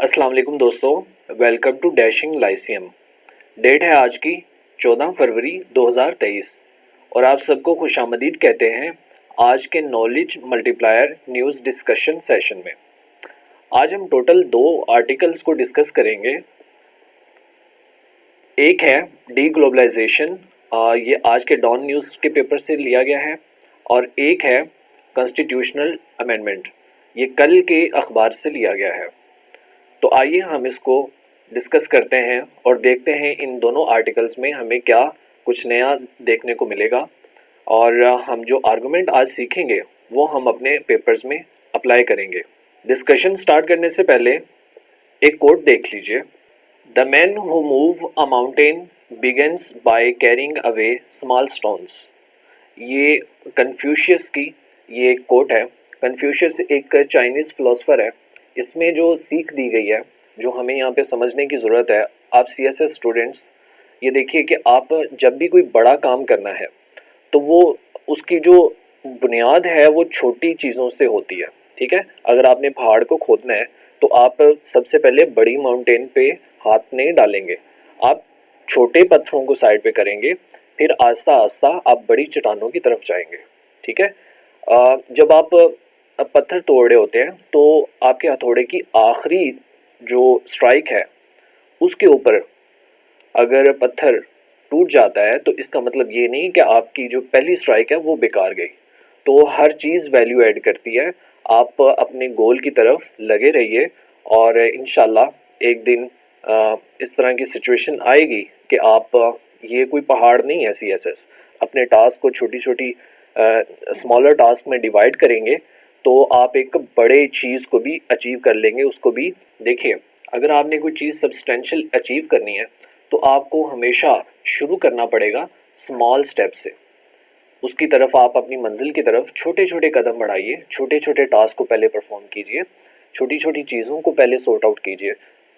अस्सलाम वालेकुम दोस्तों, welcome to dashing Lyceum. Date है आज की 14 फरवरी 2023 और आप सबको खुशामदीद कहते हैं आज के knowledge multiplier news discussion session में। आज हम टोटल 2 आर्टिकल्स को डिस्कस करेंगे। एक है डी ग्लोबलाइजेशन, ये आज के डॉन न्यूज़ के पेपर से लिया गया है, और एक है कॉन्स्टिट्यूशनल अमेंडमेंट, ये कल के अखबार से लिया गया है। तो आइए हम इसको डिस्कस करते हैं और देखते हैं इन दोनों आर्टिकल्स में हमें क्या कुछ नया देखने को मिलेगा, और हम जो आर्गुमेंट आज सीखेंगे वो हम अपने पेपर्स में अप्लाई करेंगे। डिस्कशन स्टार्ट करने से पहले एक कोट देख लीजिए। The man who move a mountain begins by carrying away small stones. ये कन्फ्यूशियस की ये एक कोट है। कन्फ्यूशियस एक चाइनीज़ फिलोसफर है। इसमें जो सीख दी गई है, जो हमें यहाँ पे समझने की ज़रूरत है, आप सीएसएस स्टूडेंट्स ये देखिए कि आप जब भी कोई बड़ा काम करना है तो वो उसकी जो बुनियाद है वो छोटी चीज़ों से होती है। ठीक है, अगर आपने पहाड़ को खोदना है तो आप सबसे पहले बड़ी माउंटेन पे हाथ नहीं डालेंगे, आप छोटे पत्थरों को साइड पे करेंगे, फिर आस्ता आस्ता आप बड़ी चट्टानों की तरफ जाएंगे। ठीक है, जब आप पत्थर तोड़ रहे होते हैं तो आपके हथौड़े की आखिरी जो स्ट्राइक है उसके ऊपर अगर पत्थर टूट जाता है तो इसका मतलब ये नहीं कि आपकी जो पहली स्ट्राइक है वो बेकार गई। तो हर चीज़ वैल्यू ऐड करती है। आप अपने गोल की तरफ लगे रहिए और इंशाल्लाह एक दिन इस तरह की सिचुएशन आएगी कि आप ये कोई पहाड़ नहीं है सीएसएस, अपने टास्क को छोटी छोटी स्मॉलर टास्क में डिवाइड करेंगे तो आप एक बड़े चीज़ को भी अचीव कर लेंगे। उसको भी देखिए, अगर आपने कोई चीज़ सब्सटेंशियल अचीव करनी है तो आपको हमेशा शुरू करना पड़ेगा स्मॉल स्टेप से। उसकी तरफ आप अपनी मंजिल की तरफ छोटे छोटे कदम बढ़ाइए, छोटे छोटे टास्क को पहले परफॉर्म कीजिए, छोटी छोटी चीज़ों को पहले सॉर्ट आउट कीजिए,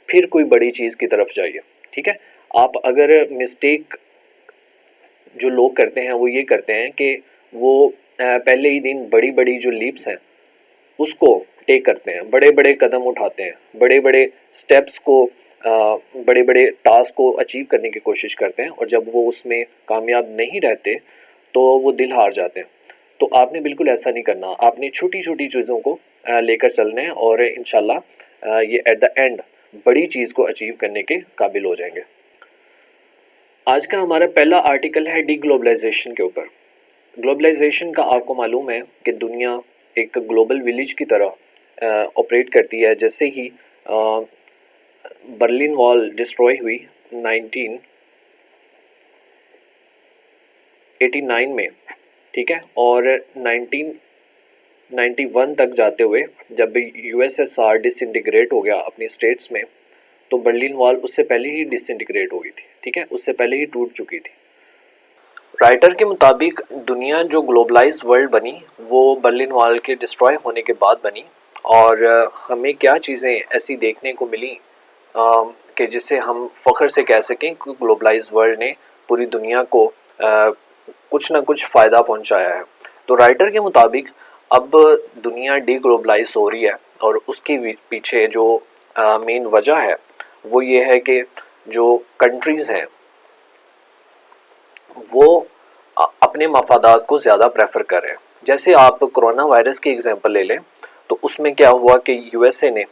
फिर कोई बड़ी चीज़ की तरफ जाइए। ठीक है, आप अगर मिस्टेक जो लोग करते हैं वो ये करते हैं कि वो पहले ही दिन बड़ी बड़ी जो लीप्स हैं उसको टेक करते हैं, बड़े बड़े कदम उठाते हैं, बड़े बड़े स्टेप्स को बड़े बड़े टास्क को अचीव करने की कोशिश करते हैं, और जब वो उसमें कामयाब नहीं रहते तो वो दिल हार जाते हैं। तो आपने बिल्कुल ऐसा नहीं करना, आपने छोटी छोटी चीज़ों को लेकर चलना है और इंशाल्लाह ये एट द एंड बड़ी चीज़ को अचीव करने के काबिल हो जाएंगे। आज का हमारा पहला आर्टिकल है डी ग्लोबलाइजेशन के ऊपर। ग्लोबलाइजेशन का आपको मालूम है कि दुनिया एक ग्लोबल विलेज की तरह ऑपरेट करती है। जैसे ही बर्लिन वॉल डिस्ट्रॉय हुई 1989 में, ठीक है, और 1991 तक जाते हुए जब यूएसएसआर डिसइंटीग्रेट हो गया अपनी स्टेट्स में, तो बर्लिन वॉल उससे पहले ही डिसइंटीग्रेट हो गई थी। ठीक है, उससे पहले ही टूट चुकी थी। राइटर के मुताबिक दुनिया जो ग्लोबलाइज वर्ल्ड बनी वो बर्लिन वॉल के डिस्ट्रॉय होने के बाद बनी, और हमें क्या चीज़ें ऐसी देखने को मिली कि जिससे हम फ़ख्र से कह सकें कि ग्लोबलाइज वर्ल्ड ने पूरी दुनिया को कुछ ना कुछ फ़ायदा पहुंचाया है। तो राइटर के मुताबिक अब दुनिया डी ग्लोबलाइज हो रही है, और उसके पीछे जो मेन वजह है वो ये है कि जो कंट्रीज़ हैं वो अपने मफादात को ज़्यादा प्रेफर कर रहे हैं। जैसे आप कोरोना वायरस की एग्जांपल ले लें तो उसमें क्या हुआ कि यूएसए ने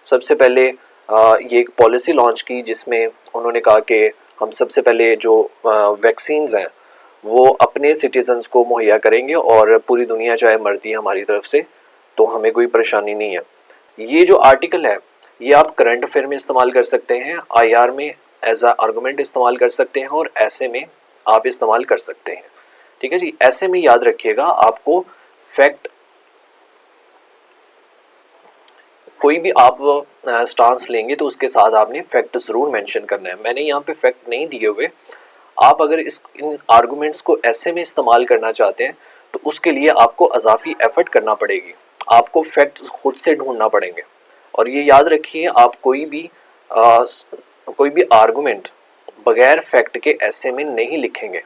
सबसे पहले ये एक पॉलिसी लॉन्च की जिसमें उन्होंने कहा कि हम सबसे पहले जो वैक्सीन्स हैं वो अपने सिटीजन्स को मुहैया करेंगे, और पूरी दुनिया चाहे मरती है हमारी तरफ से तो हमें कोई परेशानी नहीं है। ये जो आर्टिकल है ये आप करंट अफेयर में इस्तेमाल कर सकते हैं, आईआर में एज आ आर्गूमेंट इस्तेमाल कर सकते हैं, और ऐसे में आप इस्तेमाल कर सकते हैं। ठीक है जी, ऐसे में याद रखिएगा आपको फैक्ट, कोई भी आप स्टांस लेंगे तो उसके साथ आपने फैक्ट ज़रूर मेंशन करना है। मैंने यहाँ पे फैक्ट नहीं दिए हुए, आप अगर इन आर्गुमेंट्स को ऐसे में इस्तेमाल करना चाहते हैं तो उसके लिए आपको अजाफी एफर्ट करना पड़ेगी, आपको फैक्ट्स खुद से ढूंढना पड़ेंगे। और ये याद रखिए, आप कोई भी आर्गुमेंट बगैर फैक्ट के ऐसे में नहीं लिखेंगे।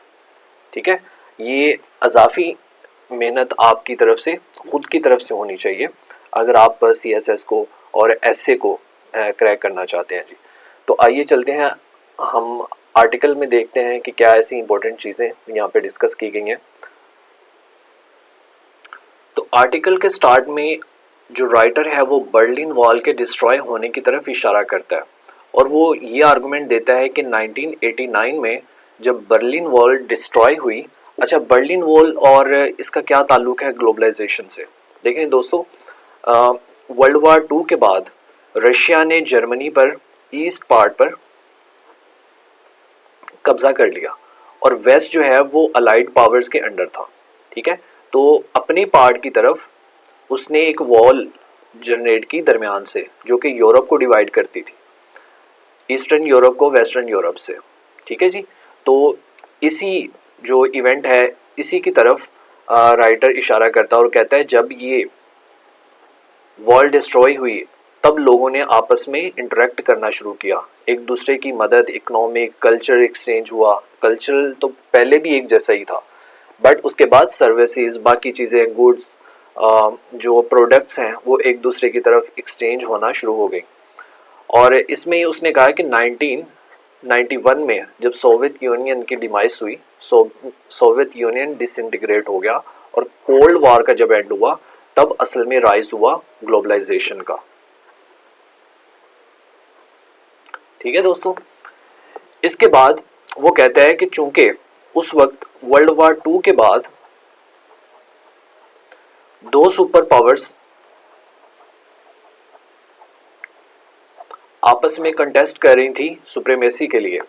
ठीक है, ये अजाफी मेहनत आपकी तरफ से, खुद की तरफ से होनी चाहिए अगर आप सीएसएस को और एसए को क्रैक करना चाहते हैं जी। तो आइए चलते हैं, हम आर्टिकल में देखते हैं कि क्या ऐसी इंपॉर्टेंट चीज़ें यहाँ पे डिस्कस की गई हैं। तो आर्टिकल के स्टार्ट में जो राइटर है वो बर्लिन वॉल के डिस्ट्रॉय होने की तरफ इशारा करता है, और वो ये आर्गुमेंट देता है कि 1989 में जब बर्लिन वॉल डिस्ट्रॉय हुई। अच्छा, बर्लिन वॉल और इसका क्या ताल्लुक है ग्लोबलाइजेशन से? देखें दोस्तों, वर्ल्ड वार 2 के बाद रशिया ने जर्मनी पर ईस्ट पार्ट पर कब्जा कर लिया और वेस्ट जो है वो अलाइड पावर्स के अंडर था। ठीक है, तो अपने पार्ट की तरफ उसने एक वॉल जनरेट की दरमियान से, जो कि यूरोप को डिवाइड करती थी, ईस्टर्न यूरोप को वेस्टर्न यूरोप से। ठीक है जी, तो इसी जो इवेंट है इसी की तरफ राइटर इशारा करता है और कहता है जब ये वॉल डिस्ट्रॉय हुई तब लोगों ने आपस में इंटरेक्ट करना शुरू किया, एक दूसरे की मदद, इकोनॉमिक कल्चर एक्सचेंज हुआ। कल्चरल तो पहले भी एक जैसा ही था, बट उसके बाद सर्विसेज, बाकी चीज़ें, गुड्स, जो प्रोडक्ट्स हैं वो एक दूसरे की तरफ एक्सचेंज होना शुरू हो गई। और इसमें उसने कहा कि 1991 में जब सोवियत यूनियन की डिमाइस हुई, सोवियत यूनियन डिसइंटीग्रेट हो गया और कोल्ड वार का जब एंड हुआ तब असल में राइज हुआ ग्लोबलाइजेशन का। ठीक है दोस्तों, इसके बाद वो कहता है कि चूंकि उस वक्त वर्ल्ड वार 2 के बाद दो सुपर पावर्स आपस में कंटेस्ट कर रही थी सुप्रीमेसी के लिए,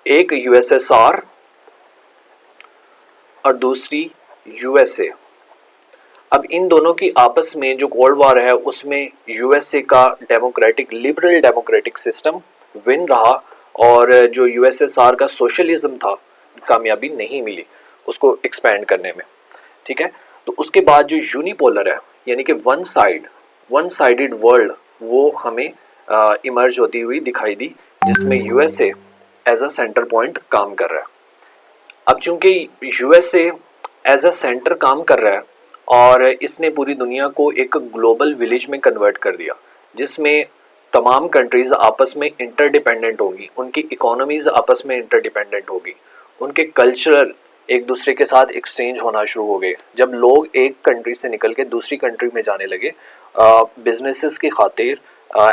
एक यूएसएसआर और दूसरी यूएसए। अब इन दोनों की आपस में जो कोल्ड वॉर है उसमें यूएसए का democratic, liberal democratic system win रहा और जो यूएसएसआर का सोशलिज्म था कामयाबी नहीं मिली उसको एक्सपैंड करने में। ठीक है, तो उसके बाद जो यूनिपोलर है यानी कि वन साइडेड वर्ल्ड वो हमें इमर्ज होती हुई दिखाई दी, जिसमें USA as a centre point काम कर रहा है। अब चूंकि यूएसए एज अ सेंटर काम कर रहा है और इसने पूरी दुनिया को एक ग्लोबल विलेज में कन्वर्ट कर दिया, जिसमें तमाम कंट्रीज आपस में इंटरडिपेंडेंट होगी, उनकी इकोनॉमीज आपस में इंटरडिपेंडेंट होगी, उनके कल्चरल एक दूसरे के साथ एक्सचेंज होना शुरू हो गए। जब लोग एक कंट्री से निकल के दूसरी कंट्री में जाने लगे बिजनेसेस की खातिर,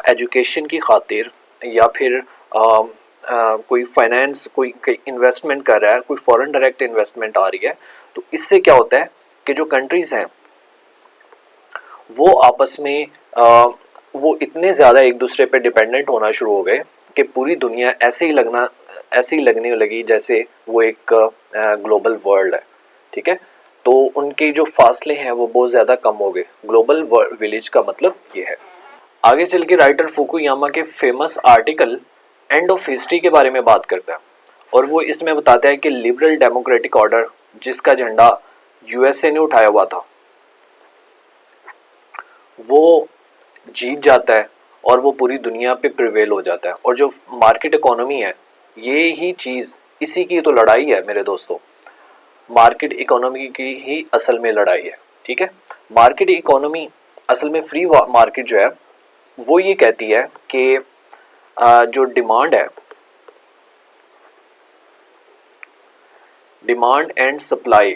एजुकेशन की खातिर, या फिर कोई फाइनेंस, कोई इन्वेस्टमेंट कर रहा है, कोई फॉरेन डायरेक्ट इन्वेस्टमेंट आ रही है, तो इससे क्या होता है कि जो कंट्रीज हैं वो आपस में वो इतने ज़्यादा एक दूसरे पे डिपेंडेंट होना शुरू हो गए कि पूरी दुनिया ऐसे ही लगने लगी जैसे वो एक ग्लोबल वर्ल्ड है। ठीक है, तो उनके जो फासले हैं वो बहुत ज़्यादा कम हो गए। ग्लोबल विलेज का मतलब ये है। आगे चल के राइटर फुकुयामा के famous article end of history के बारे में बात करता है और वो इसमें बताता है कि लिबरल डेमोक्रेटिक ऑर्डर जिसका झंडा यूएसए ने उठाया हुआ था वो जीत जाता है और वो पूरी दुनिया पे प्रिवेल हो जाता है। और जो मार्केट इकोनॉमी है ये ही चीज़, इसी की तो लड़ाई है मेरे दोस्तों, मार्केट इकोनॉमी की ही असल में लड़ाई है। ठीक है, मार्केट इकोनॉमी असल में फ्री मार्केट जो है वो ये कहती है कि जो डिमांड एंड सप्लाई,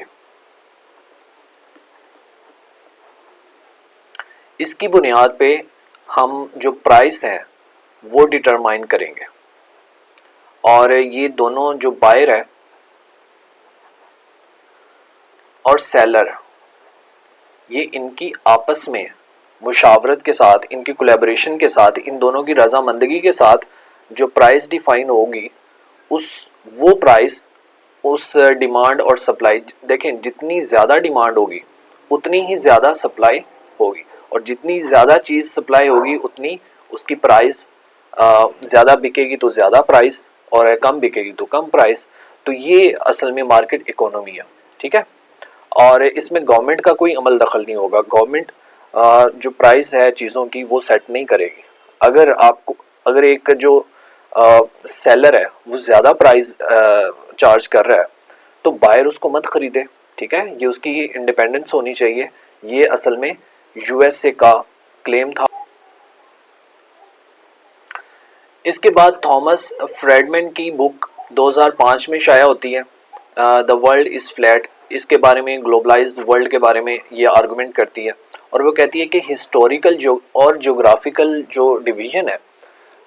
इसकी बुनियाद पे हम जो प्राइस हैं वो डिटरमाइन करेंगे। और ये दोनों जो बायर है और सेलर, ये इनकी आपस में मुशावरत के साथ, इनकी कोलैबोरेशन के साथ, इन दोनों की रजामंदगी के साथ जो प्राइस डिफाइन होगी वो प्राइस उस डिमांड और सप्लाई, देखें जितनी ज़्यादा डिमांड होगी उतनी ही ज़्यादा सप्लाई होगी, और जितनी ज़्यादा चीज़ सप्लाई होगी उतनी उसकी प्राइस ज़्यादा बिकेगी तो ज़्यादा प्राइस, और कम बिकेगी तो कम प्राइस। तो ये असल में मार्केट इकोनॉमी है। ठीक है, और इसमें गवर्नमेंट का कोई अमल दखल नहीं होगा। गवर्नमेंट जो प्राइस है चीज़ों की वो सेट नहीं करेगी। अगर एक जो सेलर है वो ज़्यादा प्राइस चार्ज कर रहा है तो बायर उसको मत खरीदे। ठीक है, ये उसकी इंडिपेंडेंस होनी चाहिए। ये असल में यूएसए का क्लेम था। इसके बाद थॉमस फ्रेडमैन की बुक 2005 में शाया होती है, द वर्ल्ड इज़ फ्लैट। इसके बारे में, ग्लोबलाइज्ड वर्ल्ड के बारे में ये आर्गूमेंट करती है, और वो कहती है कि हिस्टोरिकल जो और ज्योग्राफिकल जो डिवीज़न है,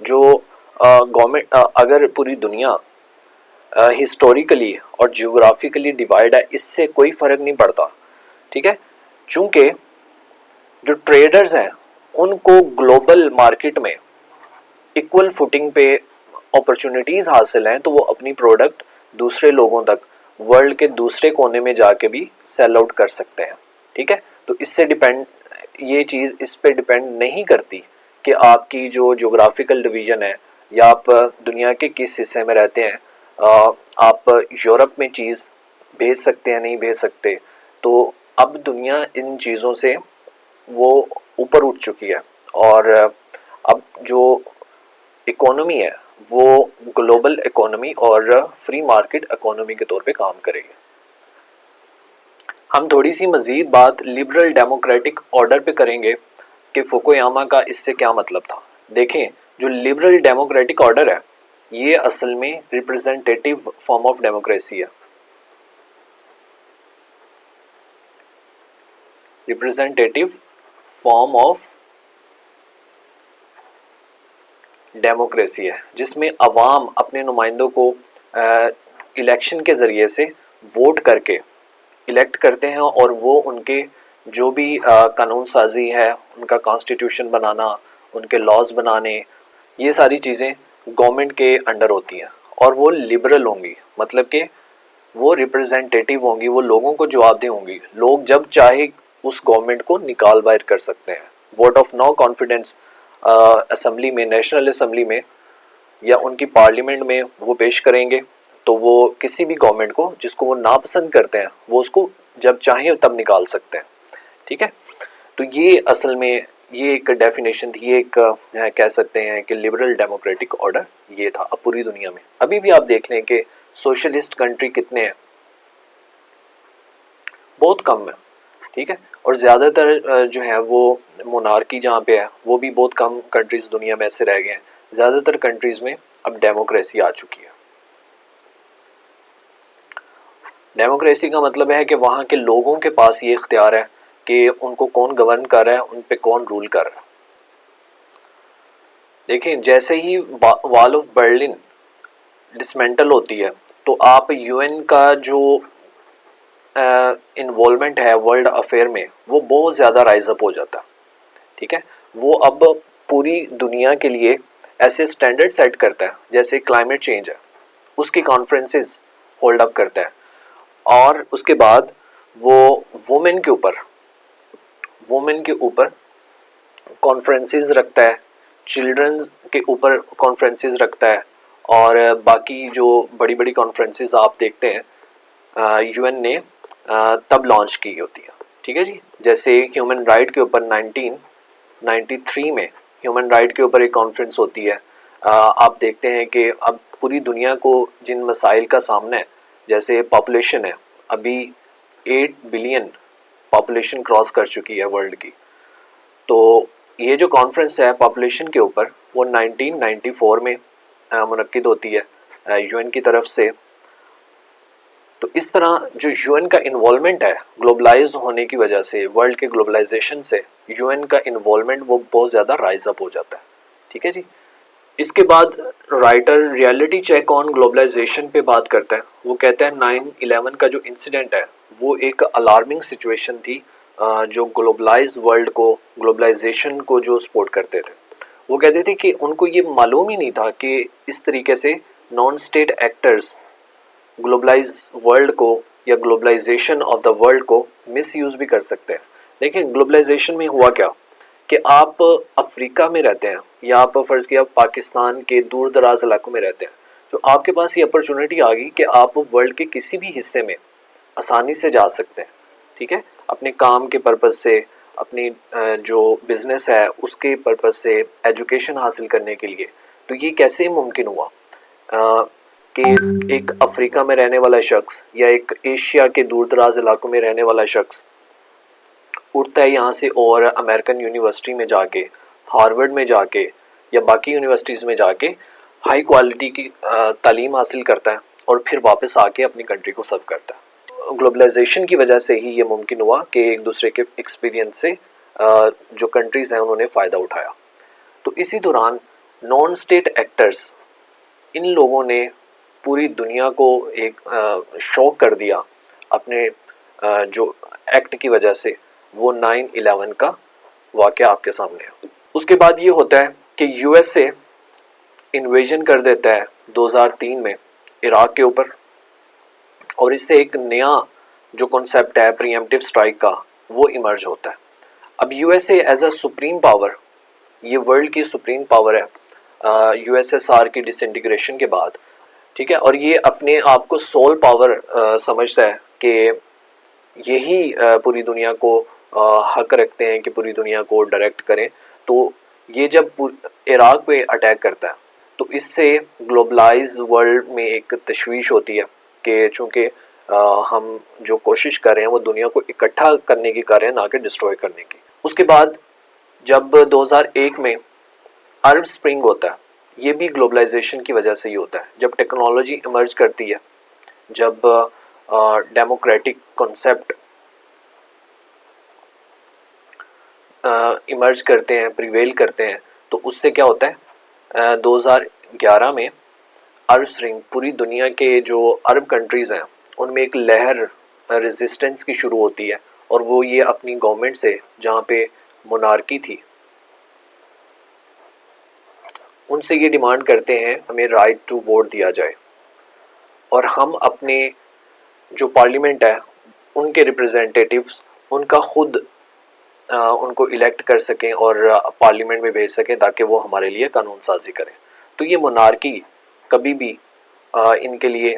जो गवर्नमेंट अगर पूरी दुनिया हिस्टोरिकली और ज्योग्राफिकली डिवाइड है, इससे कोई फ़र्क नहीं पड़ता, ठीक है। चूँकि जो ट्रेडर्स हैं उनको ग्लोबल मार्केट में इक्वल फुटिंग पे अपॉर्चुनिटीज़ हासिल हैं, तो वो अपनी प्रोडक्ट दूसरे लोगों तक, वर्ल्ड के दूसरे कोने में जाके भी सेल आउट कर सकते हैं, ठीक है। तो इससे डिपेंड, ये चीज़ इस पे डिपेंड नहीं करती कि आपकी जो ज्योग्राफिकल डिवीज़न है या आप दुनिया के किस हिस्से में रहते हैं। आप यूरोप में चीज़ भेज सकते हैं, नहीं भेज सकते। तो अब दुनिया इन चीज़ों से वो ऊपर उठ चुकी है, और अब जो इकोनॉमी है वो ग्लोबल इकोनॉमी और फ्री मार्केट इकोनॉमी के तौर पे काम करेगी। हम थोड़ी सी मज़ीद बात लिबरल डेमोक्रेटिक ऑर्डर पे करेंगे कि फुकुयामा का इससे क्या मतलब था। देखें, जो लिबरल डेमोक्रेटिक ऑर्डर है ये असल में रिप्रेजेंटेटिव फॉर्म ऑफ डेमोक्रेसी है, रिप्रेजेंटेटिव फॉर्म ऑफ डेमोक्रेसी है, जिसमें अवाम अपने नुमाइंदों को इलेक्शन के ज़रिए से वोट करके इलेक्ट करते हैं, और वो उनके जो भी कानून साजी है, उनका कॉन्स्टिट्यूशन बनाना, उनके लॉज बनाने, ये सारी चीज़ें गवर्नमेंट के अंडर होती हैं, और वो लिबरल होंगी, मतलब कि वो रिप्रेजेंटेटिव होंगी, वो लोगों को जवाबदेह होंगी। लोग जब चाहे उस गवर्नमेंट को निकाल बाहर कर सकते हैं। Vote of no confidence assembly में, नेशनल असम्बली में या उनकी पार्लियामेंट में वो पेश करेंगे, तो वो किसी भी गवर्नमेंट को जिसको वो नापसंद करते हैं वो उसको जब चाहें तब निकाल सकते हैं, ठीक है। तो ये असल में ये एक डेफिनेशन थी, ये एक कह सकते हैं कि लिबरल डेमोक्रेटिक ऑर्डर ये था। अब पूरी दुनिया में अभी भी आप देख लें कि सोशलिस्ट कंट्री कितने हैं, बहुत कम है, ठीक है। और ज़्यादातर जो है वो मोनार्की जहाँ पे है वो भी बहुत कम कंट्रीज़ दुनिया में ऐसे रह गए हैं। ज़्यादातर कंट्रीज़ में अब डेमोक्रेसी आ चुकी है। डेमोक्रेसी का मतलब है कि वहाँ के लोगों के पास ये इख्तियार है कि उनको कौन गवर्न कर रहा है, उन पे कौन रूल कर रहा है। देखिए, जैसे ही वॉल ऑफ बर्लिन डिसमेंटल होती है, तो आप यूएन का जो इन्वॉल्वमेंट है वर्ल्ड अफेयर में वो बहुत ज़्यादा राइज अप हो जाता है, ठीक है। वो अब पूरी दुनिया के लिए ऐसे स्टैंडर्ड सेट करता है, जैसे क्लाइमेट चेंज है उसकी कॉन्फ्रेंसेस होल्ड अप करता है, और उसके बाद वो वुमेन के ऊपर कॉन्फ्रेंसेस रखता है, चिल्ड्रन के ऊपर कॉन्फ्रेंसेस रखता है, और बाकी जो बड़ी बड़ी कॉन्फ्रेंसेस आप देखते हैं यूएन ने तब लॉन्च की होती है, ठीक है जी। जैसे ह्यूमन राइट के ऊपर 1993 में ह्यूमन राइट के ऊपर एक कॉन्फ्रेंस होती है। आप देखते हैं कि अब पूरी दुनिया को जिन मसाइल का सामना है, जैसे पॉपुलेशन है, अभी 8 बिलियन पॉपुलेशन क्रॉस कर चुकी है वर्ल्ड की। तो ये जो कॉन्फ्रेंस है पॉपुलेशन के ऊपर वो 1994 में मुनक्किद होती है यूएन की तरफ से। तो इस तरह जो यूएन का इन्वॉल्वमेंट है ग्लोबलाइज होने की वजह से, वर्ल्ड के ग्लोबलाइजेशन से यूएन का इन्वॉल्वमेंट वो बहुत ज़्यादा राइज अप हो जाता है, ठीक है जी। इसके बाद writer reality check on globalization पे बात करता है। वो कहता है 9/11 का जो इंसिडेंट है वो एक अलार्मिंग सिचुएशन थी, जो ग्लोबलाइज वर्ल्ड को, ग्लोबलाइजेशन को जो सपोर्ट करते थे। वो कहते थे कि उनको ये मालूम ही नहीं था कि इस तरीके से non state actors globalize world को या ग्लोबलाइजेशन ऑफ द वर्ल्ड को मिसयूज़ भी कर सकते हैं। देखिए, ग्लोबलाइजेशन में हुआ क्या कि आप अफ्रीका में रहते हैं या आप फ़र्ज़ किया पाकिस्तान के दूर दराज इलाकों में रहते हैं, तो आपके पास ये अपॉर्चुनिटी आ गई कि आप वर्ल्ड के किसी भी हिस्से में आसानी से जा सकते हैं, ठीक है। अपने काम के पर्पज़ से, अपनी जो बिज़नेस है उसके पर्पज़ से, एजुकेशन हासिल करने के लिए। तो ये कैसे मुमकिन हुआ कि एक अफ्रीका में रहने वाला शख्स या एक एशिया के दूर दराज इलाकों में रहने वाला शख्स उठता है यहाँ से और अमेरिकन यूनिवर्सिटी में जाके, हार्वर्ड में जाके या बाकी यूनिवर्सिटीज़ में जाके हाई क्वालिटी की तालीम हासिल करता है और फिर वापस आके अपनी कंट्री को सर्व करता है। ग्लोबलाइजेशन की वजह से ही ये मुमकिन हुआ कि एक दूसरे के एक्सपीरियंस से जो कंट्रीज़ हैं उन्होंने फ़ायदा उठाया। तो इसी दौरान नॉन स्टेट एक्टर्स, इन लोगों ने पूरी दुनिया को एक शॉक कर दिया अपने जो एक्ट की वजह से। वो 9/11 का वाक़या आपके सामने है। उसके बाद ये होता है कि यूएसए इन्वेजन कर देता है 2003 में इराक के ऊपर, और इससे एक नया जो कॉन्सेप्ट है प्रीएम्प्टिव स्ट्राइक का वो इमर्ज होता है। अब USA as a supreme power, ये वर्ल्ड की सुप्रीम पावर है यूएसएसआर की डिसइंटीग्रेशन के बाद, ठीक है, और ये अपने आप को सोल पावर समझता है कि यही पूरी दुनिया को हक रखते हैं कि पूरी दुनिया को डायरेक्ट करें। तो ये जब इराक पे अटैक करता है तो इससे ग्लोबलाइज वर्ल्ड में एक तशवीश होती है कि चूँकि हम जो कोशिश कर रहे हैं वो दुनिया को इकट्ठा करने की कर रहे हैं, ना कि डिस्ट्रॉय करने की। उसके बाद जब 2001 में अरब स्प्रिंग होता है, ये भी ग्लोबलाइजेशन की वजह से ही होता है। जब टेक्नोलॉजी इमर्ज करती है, जब डेमोक्रेटिक कॉन्सेप्ट इमर्ज करते हैं, प्रिवेल करते हैं, तो उससे क्या होता है 2011 में अरब स्प्रिंग, पूरी दुनिया के जो अरब कंट्रीज़ हैं उनमें एक लहर रेजिस्टेंस की शुरू होती है, और वो ये अपनी गवर्नमेंट से, जहाँ पे मोनार्की थी, उनसे ये डिमांड करते हैं हमें राइट टू वोट दिया जाए और हम अपने जो पार्लियामेंट है उनके रिप्रेजेंटेटिव्स उनका खुद उनको इलेक्ट कर सकें और पार्लियामेंट में भेज सकें ताकि वो हमारे लिए कानून साजी करें। तो ये मोनार्की कभी भी इनके लिए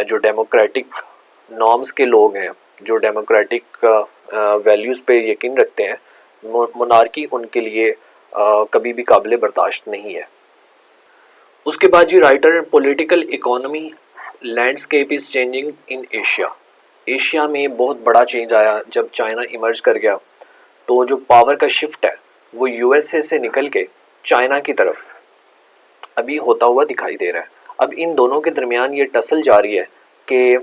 जो डेमोक्रेटिक नॉर्म्स के लोग हैं, जो डेमोक्रेटिक वैल्यूज़ पे यकीन रखते हैं, मोनार्की उनके लिए कभी भी काबिल बर्दाश्त नहीं है। उसके बाद G writer, political economy landscape is changing in Asia. Asia में बहुत बड़ा चेंज आया जब चाइना इमर्ज कर गया। तो जो पावर का शिफ्ट है वो यूएसए से निकल के चाइना की तरफ अभी होता हुआ दिखाई दे रहा है। अब इन दोनों के दरमियान ये टसल जारी है कि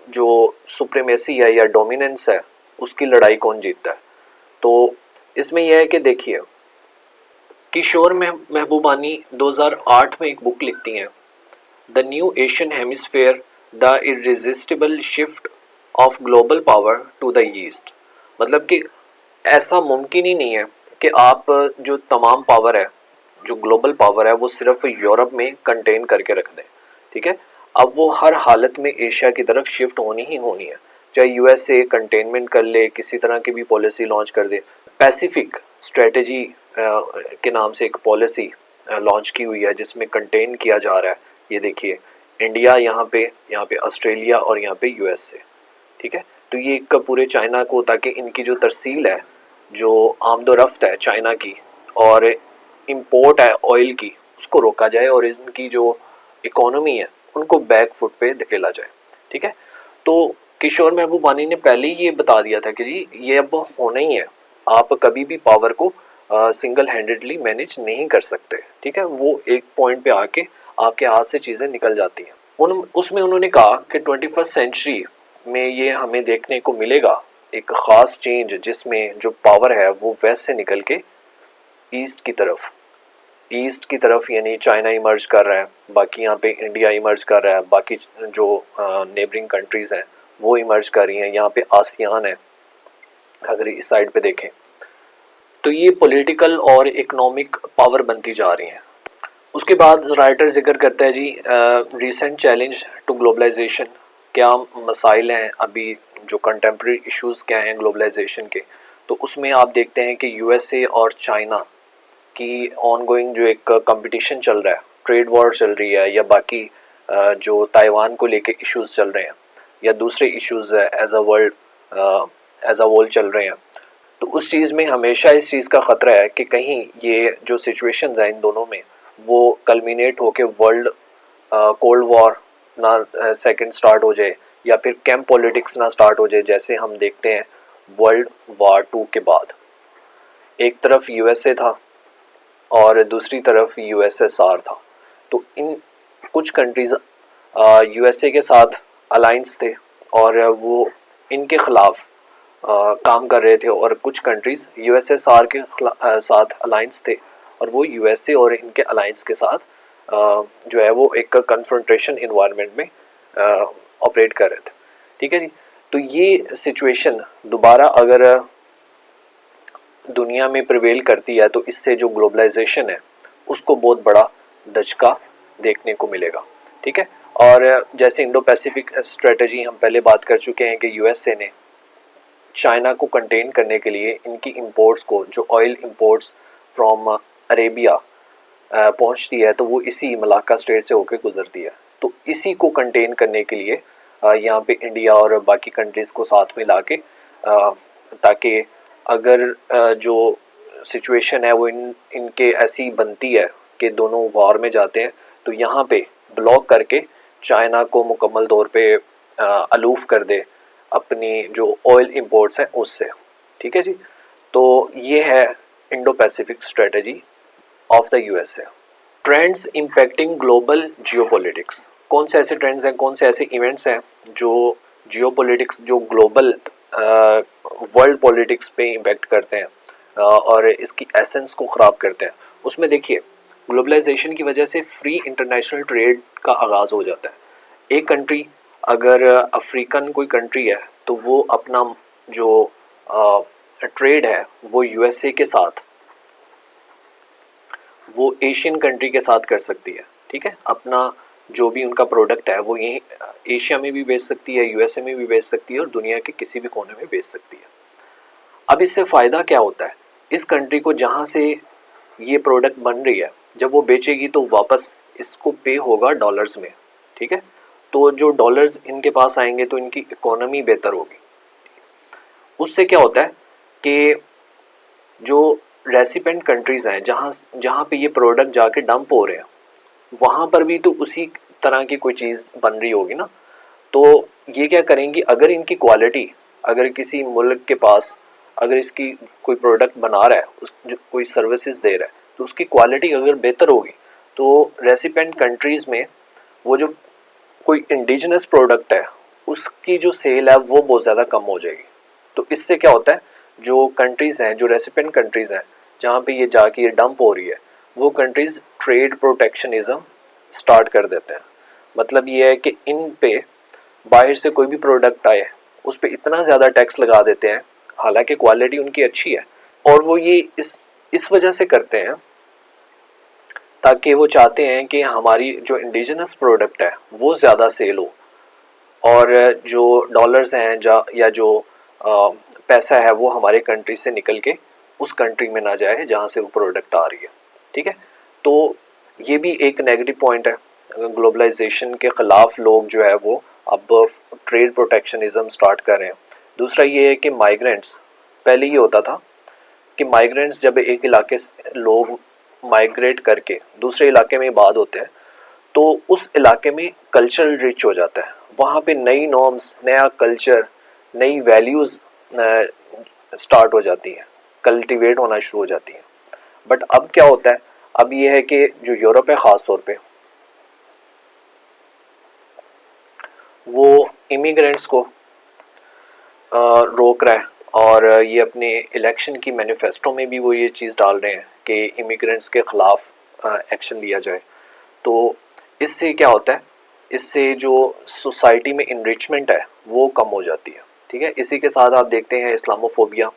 जो सुप्रीमेसी है या डोमिनेंस है उसकी लड़ाई कौन जीतता है। तो इसमें यह है कि देखिए, किशोर महबूबानी 2008 में एक बुक लिखती हैं, the new Asian hemisphere, the irresistible shift of global power to the east. मतलब कि ऐसा मुमकिन ही नहीं है कि आप जो तमाम पावर है, जो ग्लोबल पावर है, वो सिर्फ यूरोप में कंटेन करके रख दें, ठीक है। अब वो हर हालत में एशिया की तरफ शिफ्ट होनी ही होनी है, चाहे यूएसए कंटेनमेंट कर ले, किसी तरह की भी पॉलिसी लॉन्च कर दे। पैसिफिक स्ट्रेटजी के नाम से एक पॉलिसी लॉन्च की हुई है जिसमें कंटेन किया जा रहा है, ये देखिए, इंडिया यहाँ पे ऑस्ट्रेलिया और यहाँ पे यूएसए, ठीक है। तो ये एक पूरे चाइना को, ताकि इनकी जो तरसील है, जो आमदोरफ्त है चाइना की और इंपोर्ट है ऑयल की, उसको रोका जाए और इनकी जो इकोनॉमी है उनको बैक फुट पे धकेला जाए, ठीक है। तो किशोर महबूबानी ने पहले ही ये बता दिया था कि जी ये अब होना ही है, आप कभी भी पावर को सिंगल हैंडेडली मैनेज नहीं कर सकते, ठीक है। वो एक पॉइंट पे आके आपके हाथ से चीज़ें निकल जाती हैं। उसमें उन्होंने कहा कि 21st सेंचुरी में ये हमें देखने को मिलेगा एक ख़ास चेंज, जिसमें जो पावर है वो वेस्ट से निकल के ईस्ट की तरफ यानी चाइना इमर्ज कर रहा है, बाकी यहाँ पे इंडिया इमर्ज कर रहा है, बाकी जो नेबरिंग कंट्रीज़ हैं वो इमर्ज कर रही हैं, यहाँ पे आसियान है अगर इस साइड पे देखें। तो ये पॉलिटिकल और इकोनॉमिक पावर बनती जा रही हैं। उसके बाद राइटर जिक्र करता है जी रीसेंट चैलेंज टू ग्लोबलाइजेशन, क्या मसाइल हैं अभी, जो कंटेम्प्रेरी इश्यूज़ क्या हैं ग्लोबलाइजेशन के। तो उसमें आप देखते हैं कि यूएसए और चाइना की ऑनगोइंग जो एक कंपटीशन चल रहा है, ट्रेड वॉर चल रही है, या बाकी जो ताइवान को लेके इश्यूज़ चल रहे हैं, या दूसरे इश्यूज़ एज अ वर्ल्ड चल रहे हैं। तो उस चीज़ में हमेशा इस चीज़ का ख़तरा है कि कहीं ये जो सिचुएशंस हैं इन दोनों में वो कल्मिनेट होके वर्ल्ड कोल्ड वॉर ना सेकंड स्टार्ट हो जाए, या फिर कैंप पॉलिटिक्स ना स्टार्ट हो जाए, जैसे हम देखते हैं वर्ल्ड वार 2 के बाद। एक तरफ यूएसए था और दूसरी तरफ यूएसएसआर था। तो इन कुछ कंट्रीज़ यूएसए के साथ अलाइंस थे और वो इनके ख़िलाफ़ काम कर रहे थे, और कुछ कंट्रीज़ यूएसएसआर के साथ अलाइंस थे और वो यूएसए और इनके अलाइंस के साथ जो है वो एक कन्फ्रंटेशन इन्वायरमेंट में ऑपरेट कर रहे थे। ठीक है जी। तो ये सिचुएशन दोबारा अगर दुनिया में प्रिवेल करती है तो इससे जो ग्लोबलाइजेशन है उसको बहुत बड़ा धचका देखने को मिलेगा। ठीक है। और जैसे इंडो पैसिफिक स्ट्रेटजी हम पहले बात कर चुके हैं कि यूएसए ने चाइना को कंटेन करने के लिए इनकी इंपोर्ट्स को, जो ऑयल इंपोर्ट्स फ्रॉम अरेबिया पहुंचती है, तो वो इसी मलाक्का स्टेट से होकर गुजरती है। तो इसी को कंटेन करने के लिए यहाँ पे इंडिया और बाकी कंट्रीज़ को साथ में ला के, ताकि अगर जो सिचुएशन है वो इनके ऐसी बनती है कि दोनों वॉर में जाते हैं, तो यहाँ पे ब्लॉक करके चाइना को मुकम्मल तौर पे अलूफ कर दे अपनी जो ऑयल इंपोर्ट्स हैं उससे। ठीक है जी। तो ये है Indo Pacific strategy of the USA. Trends impacting global geopolitics. कौन से ऐसे ट्रेंड्स हैं, कौन से ऐसे इवेंट्स हैं जो जियोपॉलिटिक्स, जो ग्लोबल वर्ल्ड पॉलिटिक्स पे इम्पैक्ट करते हैं और इसकी एसेंस को ख़राब करते हैं। उसमें देखिए, ग्लोबलाइजेशन की वजह से फ्री इंटरनेशनल ट्रेड का आगाज़ हो जाता है। एक कंट्री अगर अफ्रीकन कोई कंट्री है तो वो अपना जो ट्रेड है वो यूएसए के साथ, वो एशियन कंट्री के साथ कर सकती है। ठीक है। अपना जो भी उनका प्रोडक्ट है वो यहीं एशिया में भी बेच सकती है, यूएसए में भी बेच सकती है और दुनिया के किसी भी कोने में बेच सकती है। अब इससे फ़ायदा क्या होता है, इस कंट्री को जहाँ से ये प्रोडक्ट बन रही है, जब वो बेचेगी तो वापस इसको पे होगा डॉलर्स में। ठीक है। तो जो डॉलर्स इनके पास आएंगे तो इनकी इकोनॉमी बेहतर होगी। उससे क्या होता है कि जो रेसिपेंट कंट्रीज़ हैं, जहाँ पे ये प्रोडक्ट जाके डंप हो रहे हैं, वहाँ पर भी तो उसी तरह की कोई चीज़ बन रही होगी ना। तो ये क्या करेंगी, अगर इनकी क्वालिटी, अगर किसी मुल्क के पास अगर इसकी कोई प्रोडक्ट बना रहा है, उस जो कोई सर्विसेज दे रहा है, तो उसकी क्वालिटी अगर बेहतर होगी तो रेसिपेंट कंट्रीज़ में वो जो कोई इंडिजिनस प्रोडक्ट है उसकी जो सेल है वो बहुत ज़्यादा कम हो जाएगी। तो इससे क्या होता है, जो कंट्रीज़ हैं, जो रेसिपेंट कंट्रीज़ हैं, जहाँ पे ये जाके ये डंप हो रही है, वो कंट्रीज़ ट्रेड प्रोटेक्शनिज़म स्टार्ट कर देते हैं। मतलब ये है कि इन पे बाहर से कोई भी प्रोडक्ट आए उस पर इतना ज़्यादा टैक्स लगा देते हैं, हालांकि क्वालिटी उनकी अच्छी है, और वो ये इस वजह से करते हैं ताकि वो चाहते हैं कि हमारी जो इंडिजिनस प्रोडक्ट है वो ज़्यादा सेल हो, और जो डॉलर्स हैं या जो पैसा है वो हमारे कंट्री से निकल के उस कंट्री में ना जाए जहाँ से वो प्रोडक्ट आ रही है। ठीक है। तो ये भी एक नेगेटिव पॉइंट है। ग्लोबलाइजेशन के ख़िलाफ़ लोग जो है वो अब ट्रेड प्रोटेक्शनिज़म स्टार्ट कर रहे हैं। दूसरा ये है कि माइग्रेंट्स, पहले ये होता था कि माइग्रेंट्स जब एक इलाके से लोग माइग्रेट करके दूसरे इलाके में इबाद होते हैं तो उस इलाके में कल्चरल रिच हो जाता है, वहाँ पे नई नॉर्म्स, नया कल्चर, नई वैल्यूज़ स्टार्ट हो जाती हैं, कल्टीवेट होना शुरू हो जाती हैं। बट अब क्या होता है, अब ये है कि जो यूरोप है ख़ास तौर पे, वो इमिग्रेंट्स को रोक रहा है, और ये अपने इलेक्शन की मैनिफेस्टो में भी वो ये चीज़ डाल रहे हैं कि इमिग्रेंट्स के ख़िलाफ़ एक्शन लिया जाए। तो इससे क्या होता है, इससे जो सोसाइटी में इनरिचमेंट है वो कम हो जाती है। ठीक है। इसी के साथ आप देखते हैं इस्लामोफोबिया,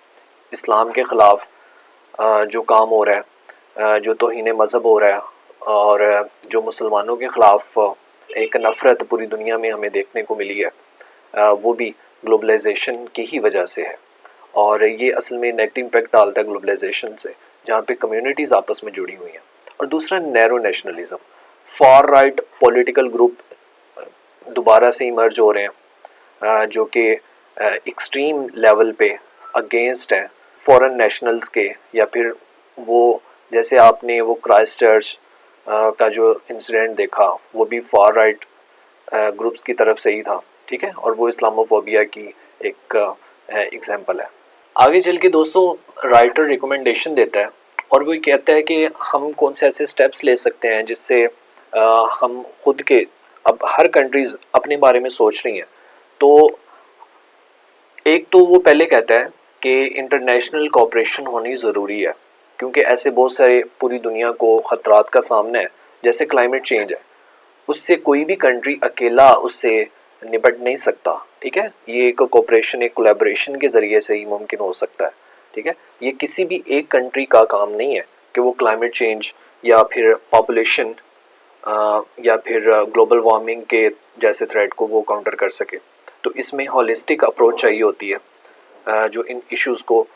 इस्लाम के ख़िलाफ़ जो काम हो रहा है, जो तौहीन मज़हब हो रहा है, और जो मुसलमानों के ख़िलाफ़ एक नफ़रत पूरी दुनिया में हमें देखने को मिली है, वो भी ग्लोबलाइजेशन की ही वजह से है। और ये असल में नेगेटिव इम्पैक्ट डालता है ग्लोबलाइजेशन से, जहाँ पे कम्युनिटीज़ आपस में जुड़ी हुई हैं। और दूसरा narrow nationalism, far right political group दोबारा से इमर्ज हो रहे हैं, जो कि एक्सट्रीम लेवल पे अगेंस्ट हैं फॉरेन नेशनल्स के, या फिर वो जैसे आपने वो क्राइस्ट चर्च का जो इंसिडेंट देखा वो भी फार राइट ग्रुप्स की तरफ से ही था। ठीक है। और वो इस्लामोफोबिया की एक एग्जांपल है। आगे चल के दोस्तों राइटर रिकमेंडेशन देता है और वो कहता है कि हम कौन से ऐसे स्टेप्स ले सकते हैं जिससे हम खुद के, अब हर कंट्रीज़ अपने बारे में सोच रही हैं, तो एक तो वो पहले कहता है कि इंटरनेशनल कोऑपरेशन होनी ज़रूरी है, क्योंकि ऐसे बहुत सारे पूरी दुनिया को ख़तरात का सामना है, जैसे क्लाइमेट चेंज है, उससे कोई भी कंट्री अकेला उससे निपट नहीं सकता। ठीक है, ये एक कोऑपरेशन, एक कोलैबोरेशन के ज़रिए से ही मुमकिन हो सकता है। ठीक है, ये किसी भी एक कंट्री का काम नहीं है कि वो क्लाइमेट चेंज या फिर पॉपुलेशन या फिर ग्लोबल वार्मिंग के जैसे थ्रेट को वो काउंटर कर सके। तो इसमें हॉलिस्टिक अप्रोच चाहिए होती है, जो इन इश्यूज़ को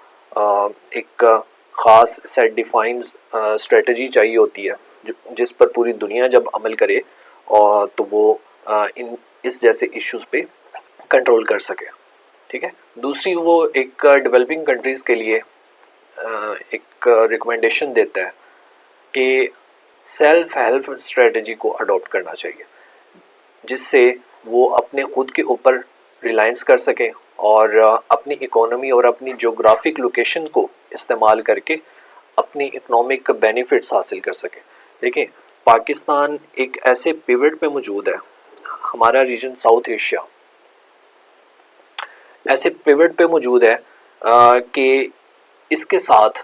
एक ख़ास सेट डिफाइंस स्ट्रेटजी चाहिए होती है, जिस पर पूरी दुनिया जब अमल करे और तो वो इन इस जैसे इश्यूज़ पे कंट्रोल कर सके। ठीक है, दूसरी वो एक डेवलपिंग कंट्रीज़ के लिए एक रिकमेंडेशन देता है कि सेल्फ हेल्प स्ट्रेटजी को अडॉप्ट करना चाहिए, जिससे वो अपने खुद के ऊपर रिलायंस कर सकें और अपनी इकोनॉमी और अपनी जोग्राफिक लोकेशन को इस्तेमाल करके अपनी इकोनॉमिक बेनिफिट्स हासिल कर सकें। देखिए, पाकिस्तान एक ऐसे पिवट पे मौजूद है, हमारा रीजन साउथ एशिया ऐसे पिवट पे मौजूद है कि इसके साथ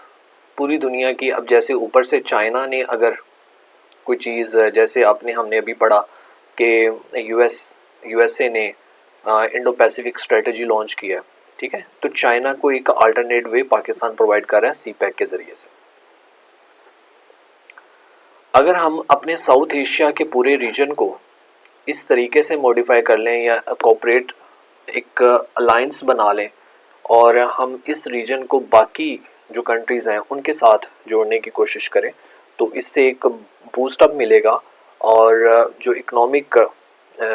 पूरी दुनिया की, अब जैसे ऊपर से चाइना ने अगर कोई चीज़, जैसे हमने अभी पढ़ा कि यूएसए ने इंडो पैसिफिक स्ट्रेटजी लॉन्च किया है। ठीक है, तो चाइना को एक अल्टरनेट वे पाकिस्तान प्रोवाइड कर रहा है सीपैक के ज़रिए से। अगर हम अपने साउथ एशिया के पूरे रीजन को इस तरीके से मॉडिफाई कर लें या कोऑपरेट एक अलायंस बना लें और हम इस रीजन को बाकी जो कंट्रीज़ हैं उनके साथ जोड़ने की कोशिश करें, तो इससे एक बूस्टअप मिलेगा और जो इकोनॉमिक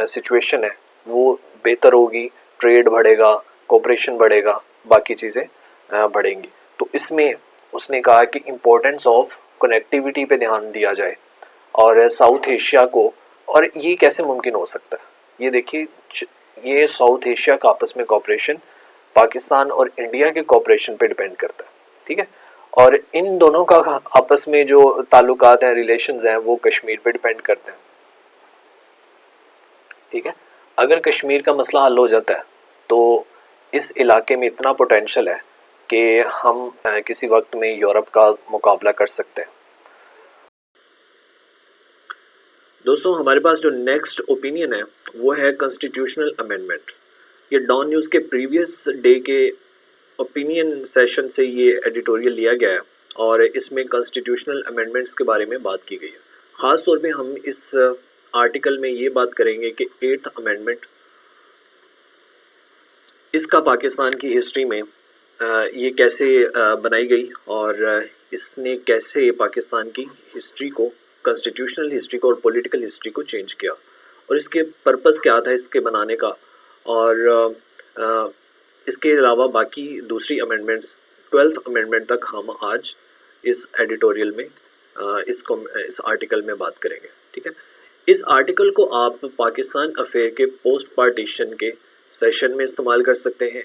सिचुएशन है वो बेहतर होगी, ट्रेड बढ़ेगा, कोऑपरेशन बढ़ेगा, बाकी चीज़ें बढ़ेंगी। तो इसमें उसने कहा कि इम्पोर्टेंस ऑफ कनेक्टिविटी पे ध्यान दिया जाए और साउथ एशिया को, और ये कैसे मुमकिन हो सकता है, ये देखिए, ये साउथ एशिया का आपस में कोऑपरेशन पाकिस्तान और इंडिया के कोऑपरेशन पे डिपेंड करता है। ठीक है, और इन दोनों का आपस में जो ताल्लुकात हैं, रिलेशंस हैं, वो कश्मीर पे डिपेंड करते हैं। ठीक है, अगर कश्मीर का मसला हल हो जाता है तो इस इलाके में इतना पोटेंशियल है कि हम किसी वक्त में यूरोप का मुकाबला कर सकते हैं। दोस्तों, हमारे पास जो नेक्स्ट ओपिनियन है वो है कॉन्स्टिट्यूशनल अमेंडमेंट। ये डॉन न्यूज़ के प्रीवियस डे के ओपिनियन सेशन से ये एडिटोरियल लिया गया है और इसमें कॉन्स्टिट्यूशनल अमेंडमेंट्स के बारे में बात की गई है। ख़ास तौर पे हम इस आर्टिकल में ये बात करेंगे कि 8th अमेंडमेंट, इसका पाकिस्तान की हिस्ट्री में ये कैसे बनाई गई और इसने कैसे पाकिस्तान की हिस्ट्री को, कॉन्स्टिट्यूशनल हिस्ट्री को और पॉलिटिकल हिस्ट्री को चेंज किया, और इसके पर्पस क्या था इसके बनाने का, और इसके अलावा बाकी दूसरी अमेंडमेंट्स 12th अमेंडमेंट तक हम आज इस एडिटोरियल में इस आर्टिकल में बात करेंगे। ठीक है, इस आर्टिकल को आप पाकिस्तान अफेयर के पोस्ट पार्टीशन के सेशन में इस्तेमाल कर सकते हैं,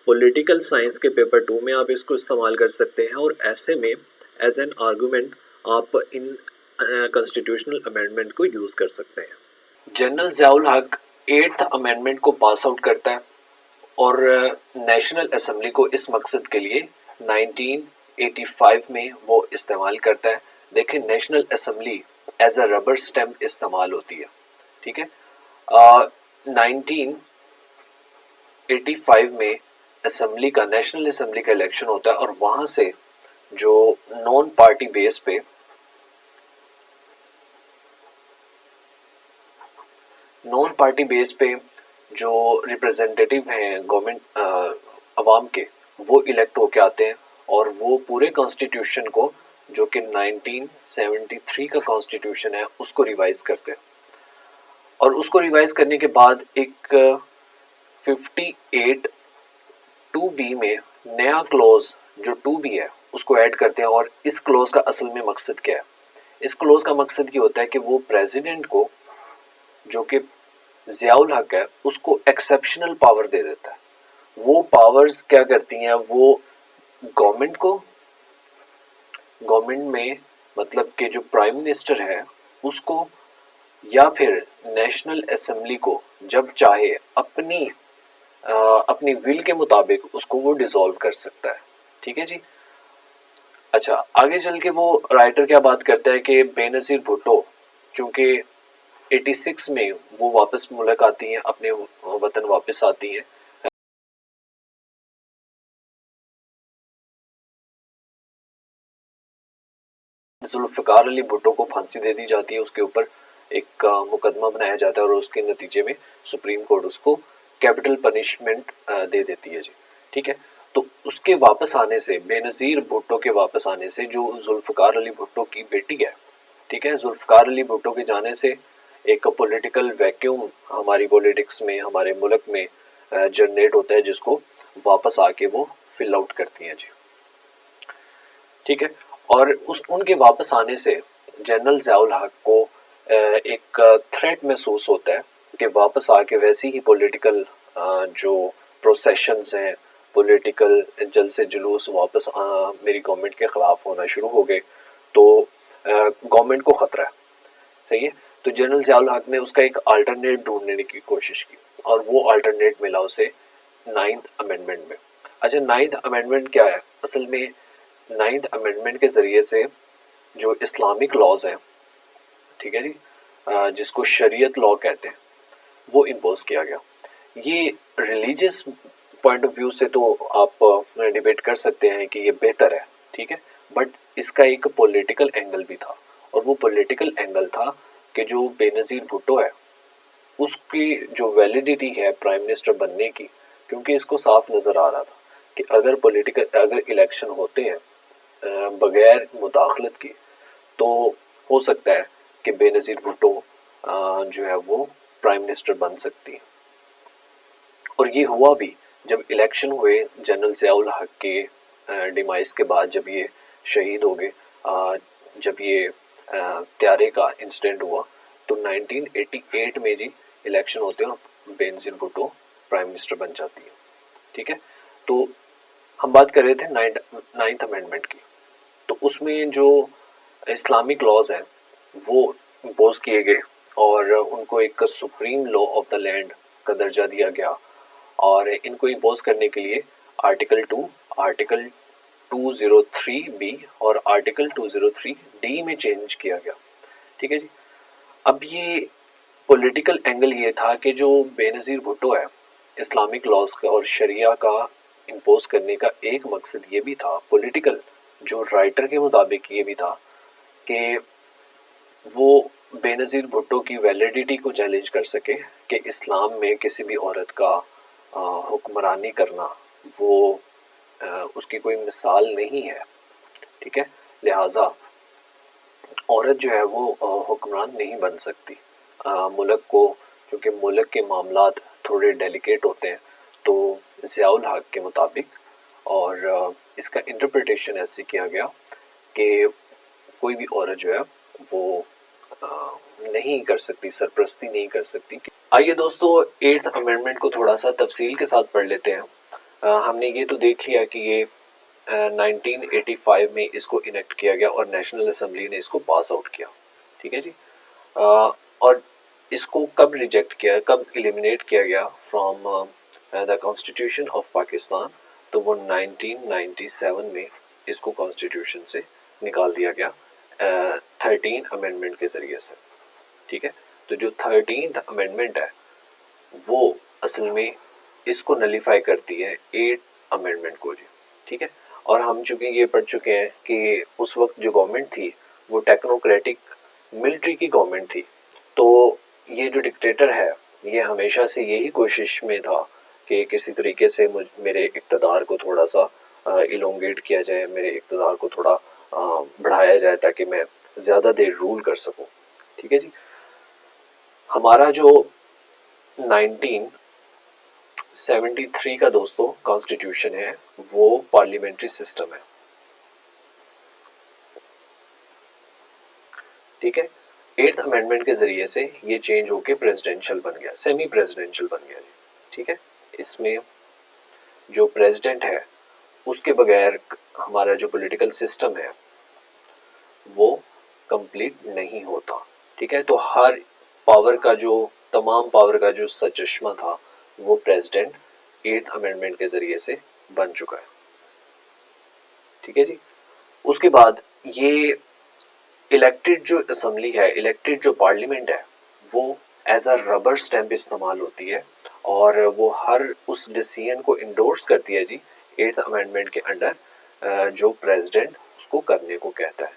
पॉलिटिकल साइंस के पेपर 2 में आप इसको इस्तेमाल कर सकते हैं, और ऐसे में एज एन आर्गूमेंट आप इन कॉन्स्टिट्यूशनल अमेंडमेंट को यूज़ कर सकते हैं। जनरल ज़ियाउल हक 8th अमेंडमेंट को पास आउट करता है और नेशनल असेंबली को इस मकसद के लिए 1985 में वो इस्तेमाल करता है। देखिए, national assembly as a rubber stamp इस्तेमाल होती है। ठीक है, 1985 में असेंबली का, नेशनल असेंबली का इलेक्शन होता है और वहाँ से जो नॉन पार्टी बेस पे जो रिप्रेजेंटेटिव हैं गवर्नमेंट अवाम के, वो इलेक्ट होके आते हैं और वो पूरे कॉन्स्टिट्यूशन को, जो कि 1973 का कॉन्स्टिट्यूशन है, उसको रिवाइज करते हैं। और उसको रिवाइज करने के बाद एक 58 2B में नया क्लोज जो 2B है उसको ऐड करते हैं। और इस क्लोज का असल में मकसद क्या है? इस क्लोज का मकसद ये होता है कि वो प्रेसिडेंट को, जो कि ज़ियाउल हक है, उसको एक्सेप्शनल पावर दे देता है। वो पावर्स क्या करती हैं, वो गवर्नमेंट में मतलब कि जो प्राइम मिनिस्टर है उसको या फिर नेशनल असेंबली को जब चाहे अपनी विल के मुताबिक उसको वो डिसॉल्व कर सकता है। ठीक है जी। अच्छा, आगे चल के वो राइटर क्या बात करता है कि बेनज़ीर भुट्टो चूंकि 86 में वो वापस मुल्क आती हैं, अपने वतन वापस आती हैं, जुल्फ़िकार अली भुट्टो को फांसी दे दी जाती है, उसके ऊपर एक मुकदमा बनाया जाता है और उसके नतीजे में सुप्रीम कोर्ट उसको कैपिटल पनिशमेंट दे देती है जी। ठीक है, तो उसके वापस आने से, बेनज़ीर भुट्टो के वापस आने से जो जुल्फ़िकार अली भुट्टो की बेटी है, ठीक है, जुल्फ़िकार अली भुट्टो के जाने से एक पॉलिटिकल वैक्यूम हमारी पॉलिटिक्स में, हमारे मुल्क में जनरेट होता है, जिसको वापस आके वो फिल आउट करती हैं जी। ठीक है, और उनके वापस आने से जनरल ज़ियाउल हक को एक थ्रेट महसूस होता है कि वापस आके वैसी ही पॉलिटिकल जो प्रोसेशंस हैं, पॉलिटिकल जलसे जुलूस वापस मेरी गवर्नमेंट के ख़िलाफ़ होना शुरू हो गए, तो गवर्नमेंट को ख़तरा है। सही है, तो जनरल ज़ियाउल हक ने उसका एक अल्टरनेट ढूंढने की कोशिश की और वो अल्टरनेट मिला उसे 9th अमेंडमेंट में। अच्छा, 9th अमेंडमेंट क्या है? असल में 9th अमेंडमेंट के ज़रिए से जो इस्लामिक लॉज हैं, ठीक है जी, जिसको शरीयत लॉ कहते हैं, वो इम्पोज किया गया। ये रिलीजियस पॉइंट ऑफ व्यू से तो आप डिबेट कर सकते हैं कि ये बेहतर है, ठीक है, बट इसका एक पॉलिटिकल एंगल भी था, और वो पॉलिटिकल एंगल था कि जो बेनज़ीर भुट्टो है उसकी जो वैलिडिटी है प्राइम मिनिस्टर बनने की, क्योंकि इसको साफ नज़र आ रहा था कि अगर इलेक्शन होते हैं बगैर मुदाखलत की, तो हो सकता है कि बेनज़ीर भुट्टो जो है वो प्राइम मिनिस्टर बन सकती है। और ये हुआ भी। जब इलेक्शन हुए जनरल ज़ियाउल हक के डिमाइस के बाद, जब ये शहीद हो गए, जब ये त्यारे का इंसिडेंट हुआ, तो 1988 में जी इलेक्शन होते हैं और बेनज़ीर भुट्टो प्राइम मिनिस्टर बन जाती है। ठीक है, तो हम बात कर रहे थे 9th अमेंडमेंट की। तो उसमें जो इस्लामिक लॉज हैं वो इम्पोज किए गए और उनको एक supreme law of the land का दर्जा दिया गया, और इनको इम्पोज करने के लिए आर्टिकल 203 बी और आर्टिकल 203 डी में चेंज किया गया। ठीक है जी। अब ये पॉलिटिकल एंगल ये था कि जो बेनज़ीर भुट्टो है, इस्लामिक लॉज का और शरिया का इम्पोज करने का एक मकसद ये भी था पॉलिटिकल, जो राइटर के मुताबिक ये भी था कि वो बेनज़ीर भुट्टो की वैलिडिटी को चैलेंज कर सके कि इस्लाम में किसी भी औरत का हुक्मरानी करना वो उसकी कोई मिसाल नहीं है। ठीक है, लिहाजा औरत जो है वो हुक्मरान नहीं बन सकती मुल्क को, क्योंकि मुल्क के मामलात थोड़े डेलिकेट होते हैं। तो ज़ियाउल हक के मुताबिक, और इसका इंटरप्रिटेशन ऐसे किया गया कि कोई भी औरत जो है वो नहीं कर सकती, सरपरस्ती नहीं कर सकती। आइए दोस्तों 8th अमेंडमेंट को थोड़ा सा तफसील के साथ पढ़ लेते हैं। हमने ये तो देख लिया कि ये 1985 में इसको इनेक्ट किया गया और नेशनल असेंबली ने इसको पास आउट किया। ठीक है जी। और इसको कब रिजेक्ट किया, कब एलिमिनेट किया गया from the constitution of Pakistan, तो वो 1997 में इसको कॉन्स्टिट्यूशन से निकाल दिया गया 13 अमेंडमेंट के ज़रिए से। ठीक है, तो जो 13th अमेंडमेंट है वो असल में इसको नलीफाई करती है 8th अमेंडमेंट को जी। ठीक है, और हम चूँकि ये पढ़ चुके हैं कि उस वक्त जो गवर्नमेंट थी वो टेक्नोक्रेटिक मिलिट्री की गवर्नमेंट थी, तो ये जो डिक्टेटर है ये हमेशा से यही कोशिश में था कि किसी तरीके से मेरे इक़्तिदार को थोड़ा सा इलोंगेट किया जाए, मेरे इक़्तिदार को थोड़ा बढ़ाया जाए ताकि मैं ज़्यादा देर रूल कर सकूं। ठीक है जी। हमारा जो 1973 का दोस्तों कॉन्स्टिट्यूशन है वो पार्लियामेंट्री सिस्टम है। ठीक है, 8th अमेंडमेंट के ज़रिए से ये चेंज होके प्रेसिडेंशियल बन गया, सेमी प्रेसिडेंशियल बन गया जी। ठीक है, इसमें जो प्रेसिडेंट है उसके बगैर हमारा जो पॉलिटिकल सिस्टम है वो कंप्लीट नहीं होता। ठीक है, तो हर पावर का जो तमाम पावर का जो सचश्मा था वो प्रेसिडेंट 8th अमेंडमेंट के ज़रिए से बन चुका है। ठीक है जी। उसके बाद ये इलेक्टेड जो असम्बली है, इलेक्टेड जो पार्लियामेंट है, वो एज अ रबर स्टैम्प इस्तेमाल होती है और वो हर उस डिसीजन को इंडोर्स करती है जी 8th अमेंडमेंट के अंडर जो प्रेसिडेंट उसको करने को कहता है।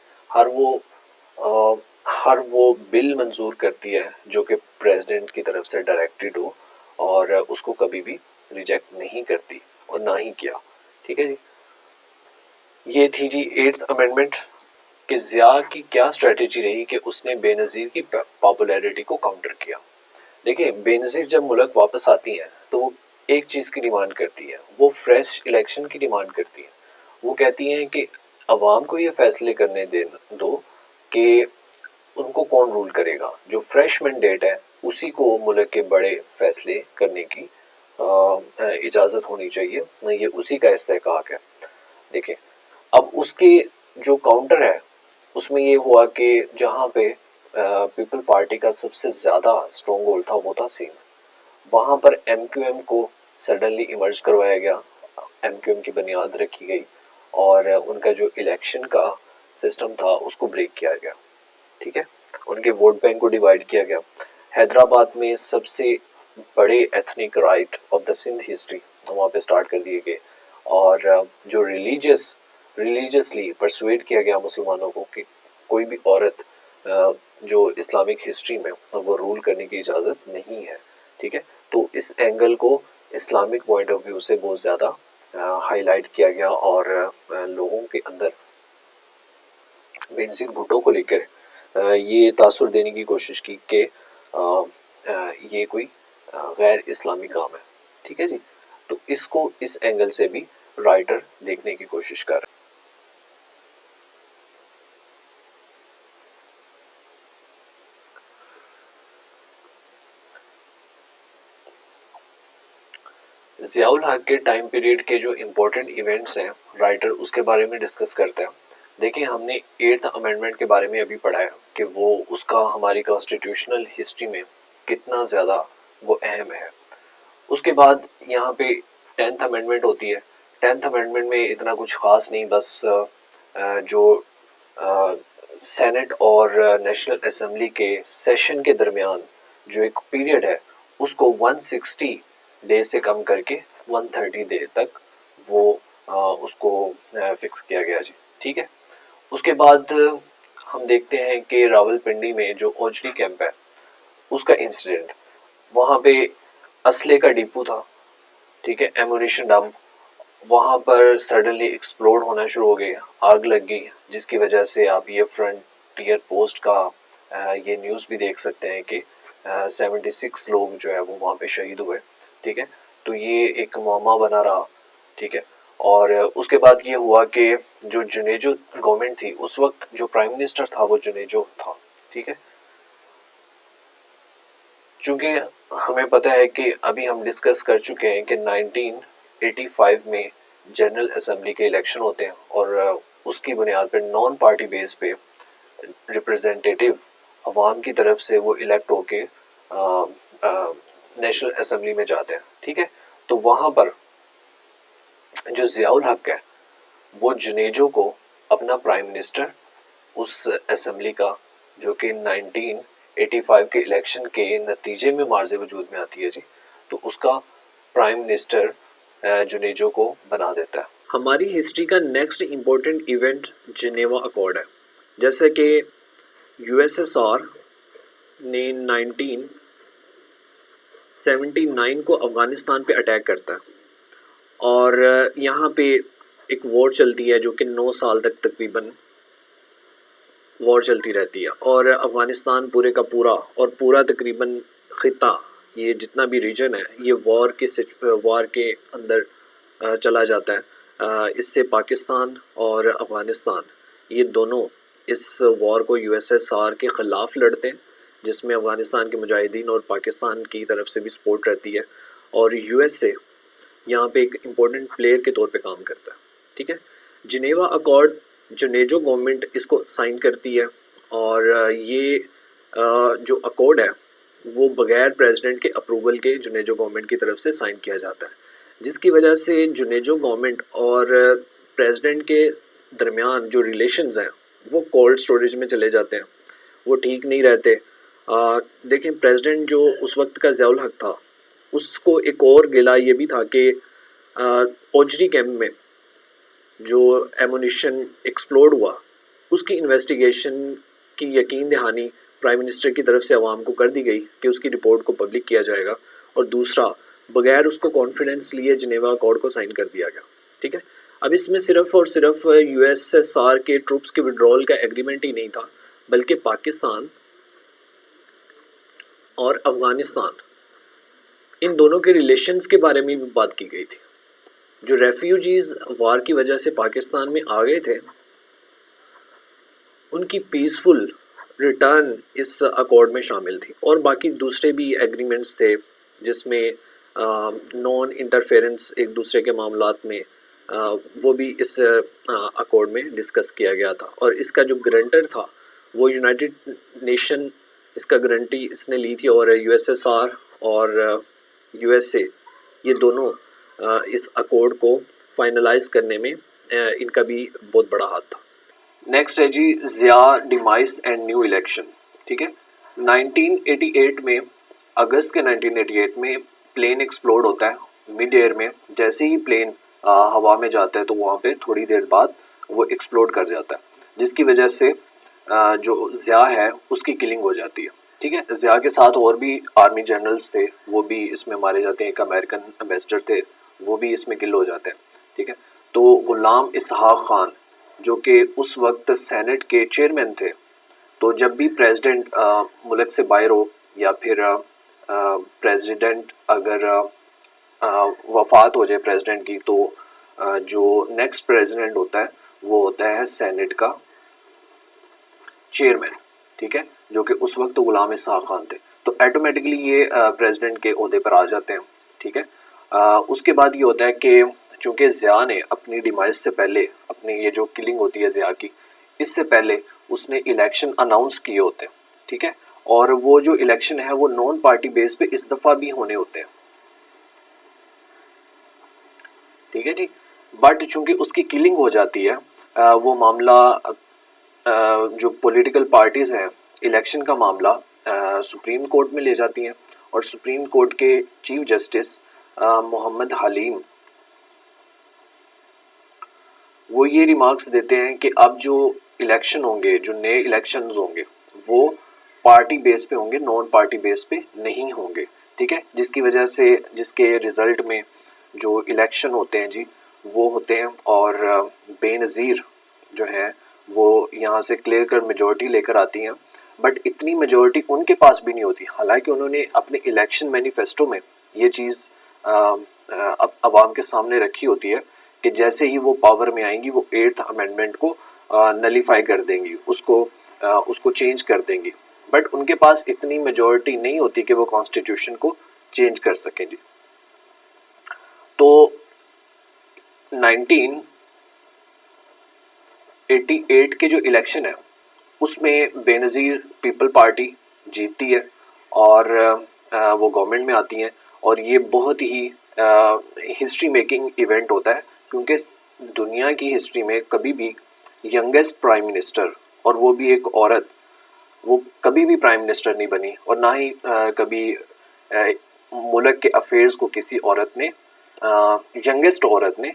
हर वो बिल मंजूर करती है जो कि प्रेसिडेंट की तरफ से डायरेक्टेड हो और उसको कभी भी रिजेक्ट नहीं करती और ना ही किया। ठीक है जी। ये थी जी 8th अमेंडमेंट कि ज़िया की क्या स्ट्रेटेजी रही कि उसने बेनज़ीर की पॉपुलैरिटी को काउंटर किया। देखिए, बेनज़ीर जब मुल्क वापस आती हैं तो वो एक चीज़ की डिमांड करती है, वो फ्रेश इलेक्शन की डिमांड करती है। वो कहती हैं कि अवाम को ये फैसले करने दे दो कि उनको कौन रूल करेगा। जो फ्रेश मैंडेट है उसी को मुल्क के बड़े फैसले करने की इजाज़त होनी चाहिए, ये उसी का इस्तेहकाक है। देखिए, अब उसके जो काउंटर है उसमें ये हुआ कि जहाँ पे पीपल पार्टी का सबसे ज़्यादा स्ट्रॉन्ग होल्ड था वो था सिंध। वहाँ पर एमक्यूएम को सडनली इमर्ज करवाया गया, एमक्यूएम की बुनियाद रखी गई और उनका जो इलेक्शन का सिस्टम था उसको ब्रेक किया गया। ठीक है, उनके वोट बैंक को डिवाइड किया गया। हैदराबाद में सबसे बड़े ethnic riot of the Sindh history वहाँ पे स्टार्ट कर दिए गए और जो रिलीजियसली परसुएड किया गया मुसलमानों को कि कोई भी औरत जो इस्लामिक हिस्ट्री में वो रूल करने की इजाज़त नहीं है। ठीक है, तो इस एंगल को इस्लामिक पॉइंट ऑफ व्यू से बहुत ज़्यादा हाईलाइट किया गया और लोगों के अंदर बेनज़ीर भुट्टो को लेकर ये तासुर देने की कोशिश की कि ये कोई गैर इस्लामी काम है। ठीक है जी, तो इसको इस एंगल से भी राइटर देखने की कोशिश कर रहे हैं। ज़ियाउल हक के टाइम पीरियड के जो इम्पोर्टेंट इवेंट्स हैं राइटर उसके बारे में डिस्कस करते हैं। देखिए, हमने 8th अमेंडमेंट के बारे में अभी पढ़ा है कि वो उसका हमारी कॉन्स्टिट्यूशनल हिस्ट्री में कितना ज़्यादा वो अहम है। उसके बाद यहाँ पे 10th अमेंडमेंट होती है। 10th अमेंडमेंट में इतना कुछ ख़ास नहीं, बस जो सेनेट और नेशनल असेंबली के सेशन के दरमियान जो एक पीरियड है उसको 160 डे से कम करके 130 डे तक वो उसको फिक्स किया गया जी। ठीक है, उसके बाद हम देखते हैं कि रावलपिंडी में जो ओजरी कैंप है उसका इंसिडेंट, वहाँ पे असले का डिपो था। ठीक है, एमुनिशन डंप, वहाँ पर सडनली एक्सप्लोड होना शुरू हो गई, आग लग गई, जिसकी वजह से आप ये फ्रंटियर पोस्ट का ये न्यूज़ भी देख सकते हैं कि 76 लोग जो है वो वहाँ पे शहीद हुए। ठीक है, तो ये एक मुअम्मा बना रहा। ठीक है, और उसके बाद ये हुआ कि जो जुनेजो गवर्नमेंट थी उस वक्त जो प्राइम मिनिस्टर था वो जुनेजो था। ठीक है, चूँकि हमें पता है कि अभी हम डिस्कस कर चुके हैं कि 1985 में जनरल असेंबली के इलेक्शन होते हैं और उसकी बुनियाद पर नॉन पार्टी बेस पे रिप्रेजेंटेटिव अवाम की तरफ से वो इलेक्ट होके नेशनल असेंबली में जाते हैं। ठीक है, तो वहाँ पर जो ज़ियाउल हक है वो जुनेजो को अपना प्राइम मिनिस्टर उस असेंबली का, जो कि 1985 के इलेक्शन के नतीजे में मार्ज़े वजूद में आती है जी, तो उसका प्राइम मिनिस्टर जुनेजो को बना देता है। हमारी हिस्ट्री का next important event Geneva accord है। जैसे कि यूएसएसआर ने 1979 को अफ़गानिस्तान पे अटैक करता है और यहाँ पे एक वॉर चलती है जो कि 9 साल तक तकरीबन वॉर चलती रहती है और अफ़गानिस्तान पूरे का पूरा और पूरा तकरीबन ख़िता, ये जितना भी रीजन है ये वॉर के अंदर चला जाता है। इससे पाकिस्तान और अफ़गानिस्तान ये दोनों इस वॉर को यूएसएसआर के ख़िलाफ़ लड़ते हैं, जिसमें अफ़गानिस्तान के मुजाहिदीन और पाकिस्तान की तरफ से भी सपोर्ट रहती है और यूएसए यहाँ पे एक इम्पोर्टेंट प्लेयर के तौर पे काम करता है। ठीक है, जिनेवा अकॉर्ड जुनेजो गवर्नमेंट इसको साइन करती है और ये जो अकॉर्ड है वो बगैर प्रेसिडेंट के अप्रूवल के जुनेजो गवर्नमेंट की तरफ से साइन किया जाता है, जिसकी वजह से जुनेजो गवर्नमेंट और प्रेसिडेंट के दरमियान जो रिलेशंस हैं वो कोल्ड स्टोरेज में चले जाते हैं, वो ठीक नहीं रहते। देखें, प्रेसिडेंट जो उस वक्त का ज़ियाउल हक था, उसको एक और गिला ये भी था कि ओजरी कैंप में जो एमुनिशन एक्सप्लोड हुआ उसकी इन्वेस्टिगेशन की यकीन दहानी प्राइम मिनिस्टर की तरफ से आवाम को कर दी गई कि उसकी रिपोर्ट को पब्लिक किया जाएगा, और दूसरा बगैर उसको कॉन्फिडेंस लिए जिनेवा अकॉर्ड को साइन कर दिया गया। ठीक है, अब इसमें सिर्फ और सिर्फ यूएसएसआर के ट्रूप्स के विड्रॉल का एग्रीमेंट ही नहीं था, बल्कि पाकिस्तान और अफ़गानिस्तान, इन दोनों के रिलेशंस के बारे में भी बात की गई थी। जो रेफ्यूजीज़ वार की वजह से पाकिस्तान में आ गए थे, उनकी पीसफुल रिटर्न इस अकॉर्ड में शामिल थी, और बाकी दूसरे भी एग्रीमेंट्स थे जिसमें नॉन इंटरफेरेंस एक दूसरे के मामलात में वो भी इस अकॉर्ड में डिस्कस किया गया था। और इसका जो गारंटर था वो यूनाइटेड नेशन, इसका गारंटी इसने ली थी, और यूएसएसआर और यूएसए, ये दोनों इस अकॉर्ड को फाइनलाइज करने में इनका भी बहुत बड़ा हाथ था। नेक्स्ट है जी Zia demise and new election. ठीक है, 1988 में, अगस्त के 1988 में प्लेन एक्सप्लोड होता है मिड एयर में। जैसे ही प्लेन हवा में जाता है तो वहाँ पे थोड़ी देर बाद वो एक्सप्लोड कर जाता है, जिसकी वजह से जो ज़िया है उसकी किलिंग हो जाती है। ठीक है, ज़िया के साथ और भी आर्मी जनरल्स थे, वो भी इसमें मारे जाते हैं। एक अमेरिकन एम्बेसडर थे, वो भी इसमें किल हो जाते हैं। ठीक है, तो गुलाम इसहाक खान जो कि उस वक्त सेनेट के चेयरमैन थे, तो जब भी प्रेसिडेंट मुल्क से बाहर हो या फिर प्रेसिडेंट अगर वफात हो जाए प्रेसिडेंट की, तो जो नेक्स्ट प्रेसिडेंट होता है वो होता है सेनेट का चेयरमैन। ठीक है, जो कि उस वक्त गुलाम इसहाक खान थे, तो ऑटोमेटिकली ये प्रेसिडेंट के ओहदे पर आ जाते हैं। ठीक है, उसके बाद ये होता है कि चूँकि ज़िया ने अपनी डिमाइस से पहले, अपनी ये जो किलिंग होती है ज़िया की, इससे पहले उसने इलेक्शन अनाउंस किए होते हैं। ठीक है, और वो जो इलेक्शन है वो नॉन पार्टी बेस पे इस दफ़ा भी होने होते हैं। ठीक है जी, बट चूँकि उसकी किलिंग हो जाती है, वो मामला जो पॉलिटिकल पार्टीज़ हैं, इलेक्शन का मामला सुप्रीम कोर्ट में ले जाती हैं, और सुप्रीम कोर्ट के चीफ जस्टिस मोहम्मद हलीम वो ये रिमार्क्स देते हैं कि अब जो इलेक्शन होंगे, जो नए इलेक्शंस होंगे, वो पार्टी बेस पे होंगे, नॉन पार्टी बेस पे नहीं होंगे। ठीक है, जिसकी वजह से, जिसके रिज़ल्ट में जो इलेक्शन होते हैं जी वो होते हैं, और बेनज़ीर जो है वो यहाँ से क्लियर कर मेजॉरिटी लेकर आती हैं। बट इतनी मेजॉरिटी उनके पास भी नहीं होती, हालांकि उन्होंने अपने इलेक्शन मैनिफेस्टो में ये चीज़ अब आवाम के सामने रखी होती है कि जैसे ही वो पावर में आएंगी वो 8th अमेंडमेंट को नलीफाई कर देंगी, उसको चेंज कर देंगी। बट उनके पास इतनी मेजॉरिटी नहीं होती कि वो कॉन्स्टिट्यूशन को चेंज कर सकें जी। तो 1988 के जो इलेक्शन है उसमें बेनज़ीर पीपल पार्टी जीतती है, और वो गवर्नमेंट में आती हैं, और ये बहुत ही हिस्ट्री मेकिंग इवेंट होता है, क्योंकि दुनिया की हिस्ट्री में कभी भी यंगेस्ट प्राइम मिनिस्टर, और वो भी एक औरत, वो कभी भी प्राइम मिनिस्टर नहीं बनी, और ना ही कभी मुल्क के अफेयर्स को किसी औरत ने, यंगेस्ट औरत ने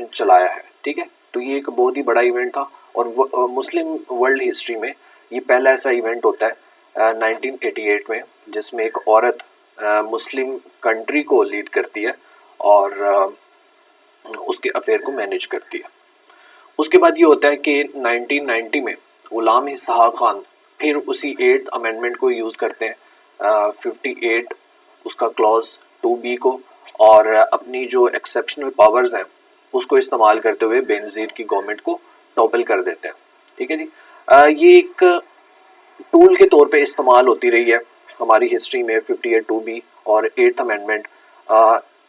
चलाया है। ठीक है, तो ये एक बहुत ही बड़ा इवेंट था, और मुस्लिम वर्ल्ड हिस्ट्री में ये पहला ऐसा इवेंट होता है 1988 में जिसमें एक औरत मुस्लिम कंट्री को लीड करती है और उसके अफेयर को मैनेज करती है। उसके बाद ये होता है कि 1990 में गुलाम इसहाक खान फिर उसी 8th अमेंडमेंट को यूज़ करते हैं, 58 उसका क्लॉज 2B को, और अपनी जो एक्सेप्शनल पावर्स हैं उसको इस्तेमाल करते हुए बेनज़ीर की गवर्नमेंट को टॉपल कर देते हैं। ठीक है जी, ये एक टूल के तौर पे इस्तेमाल होती रही है हमारी हिस्ट्री में 58 2B और 8th अमेंडमेंट।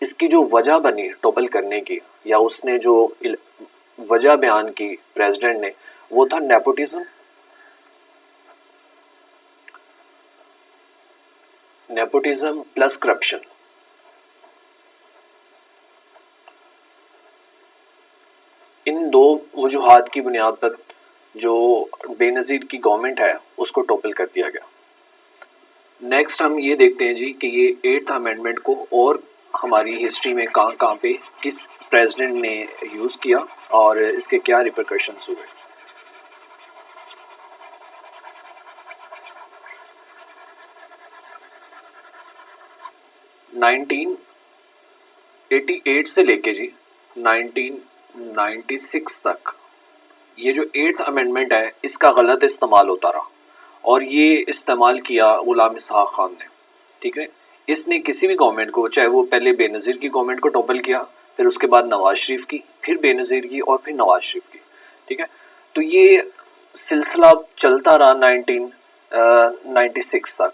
इसकी जो वजह बनी टॉपल करने की, या उसने जो वजह बयान की प्रेसिडेंट ने, वो था नेपोटिज्म नेपोटिज्म प्लस करप्शन। इन दो वजूहात की बुनियाद पर जो बेनज़ीर की गवर्नमेंट है उसको टॉपल कर दिया गया। नेक्स्ट हम ये देखते हैं जी कि ये 8th अमेंडमेंट को और हमारी हिस्ट्री में कहाँ पे किस प्रेसिडेंट ने यूज़ किया और इसके क्या रिपरकशंस हुए। नाइनटीन 88 से लेके जी 1996 तक ये जो 8th अमेंडमेंट है इसका गलत इस्तेमाल होता रहा और ये इस्तेमाल किया गुलाम इसहाक खान ने। ठीक है, इसने किसी भी गवर्नमेंट को, चाहे वो पहले बेनज़ीर की गवर्नमेंट को टॉपल किया, फिर उसके बाद नवाज शरीफ की, फिर बेनज़ीर की और फिर नवाज शरीफ की। ठीक है, तो ये सिलसिला चलता रहा 1996 तक।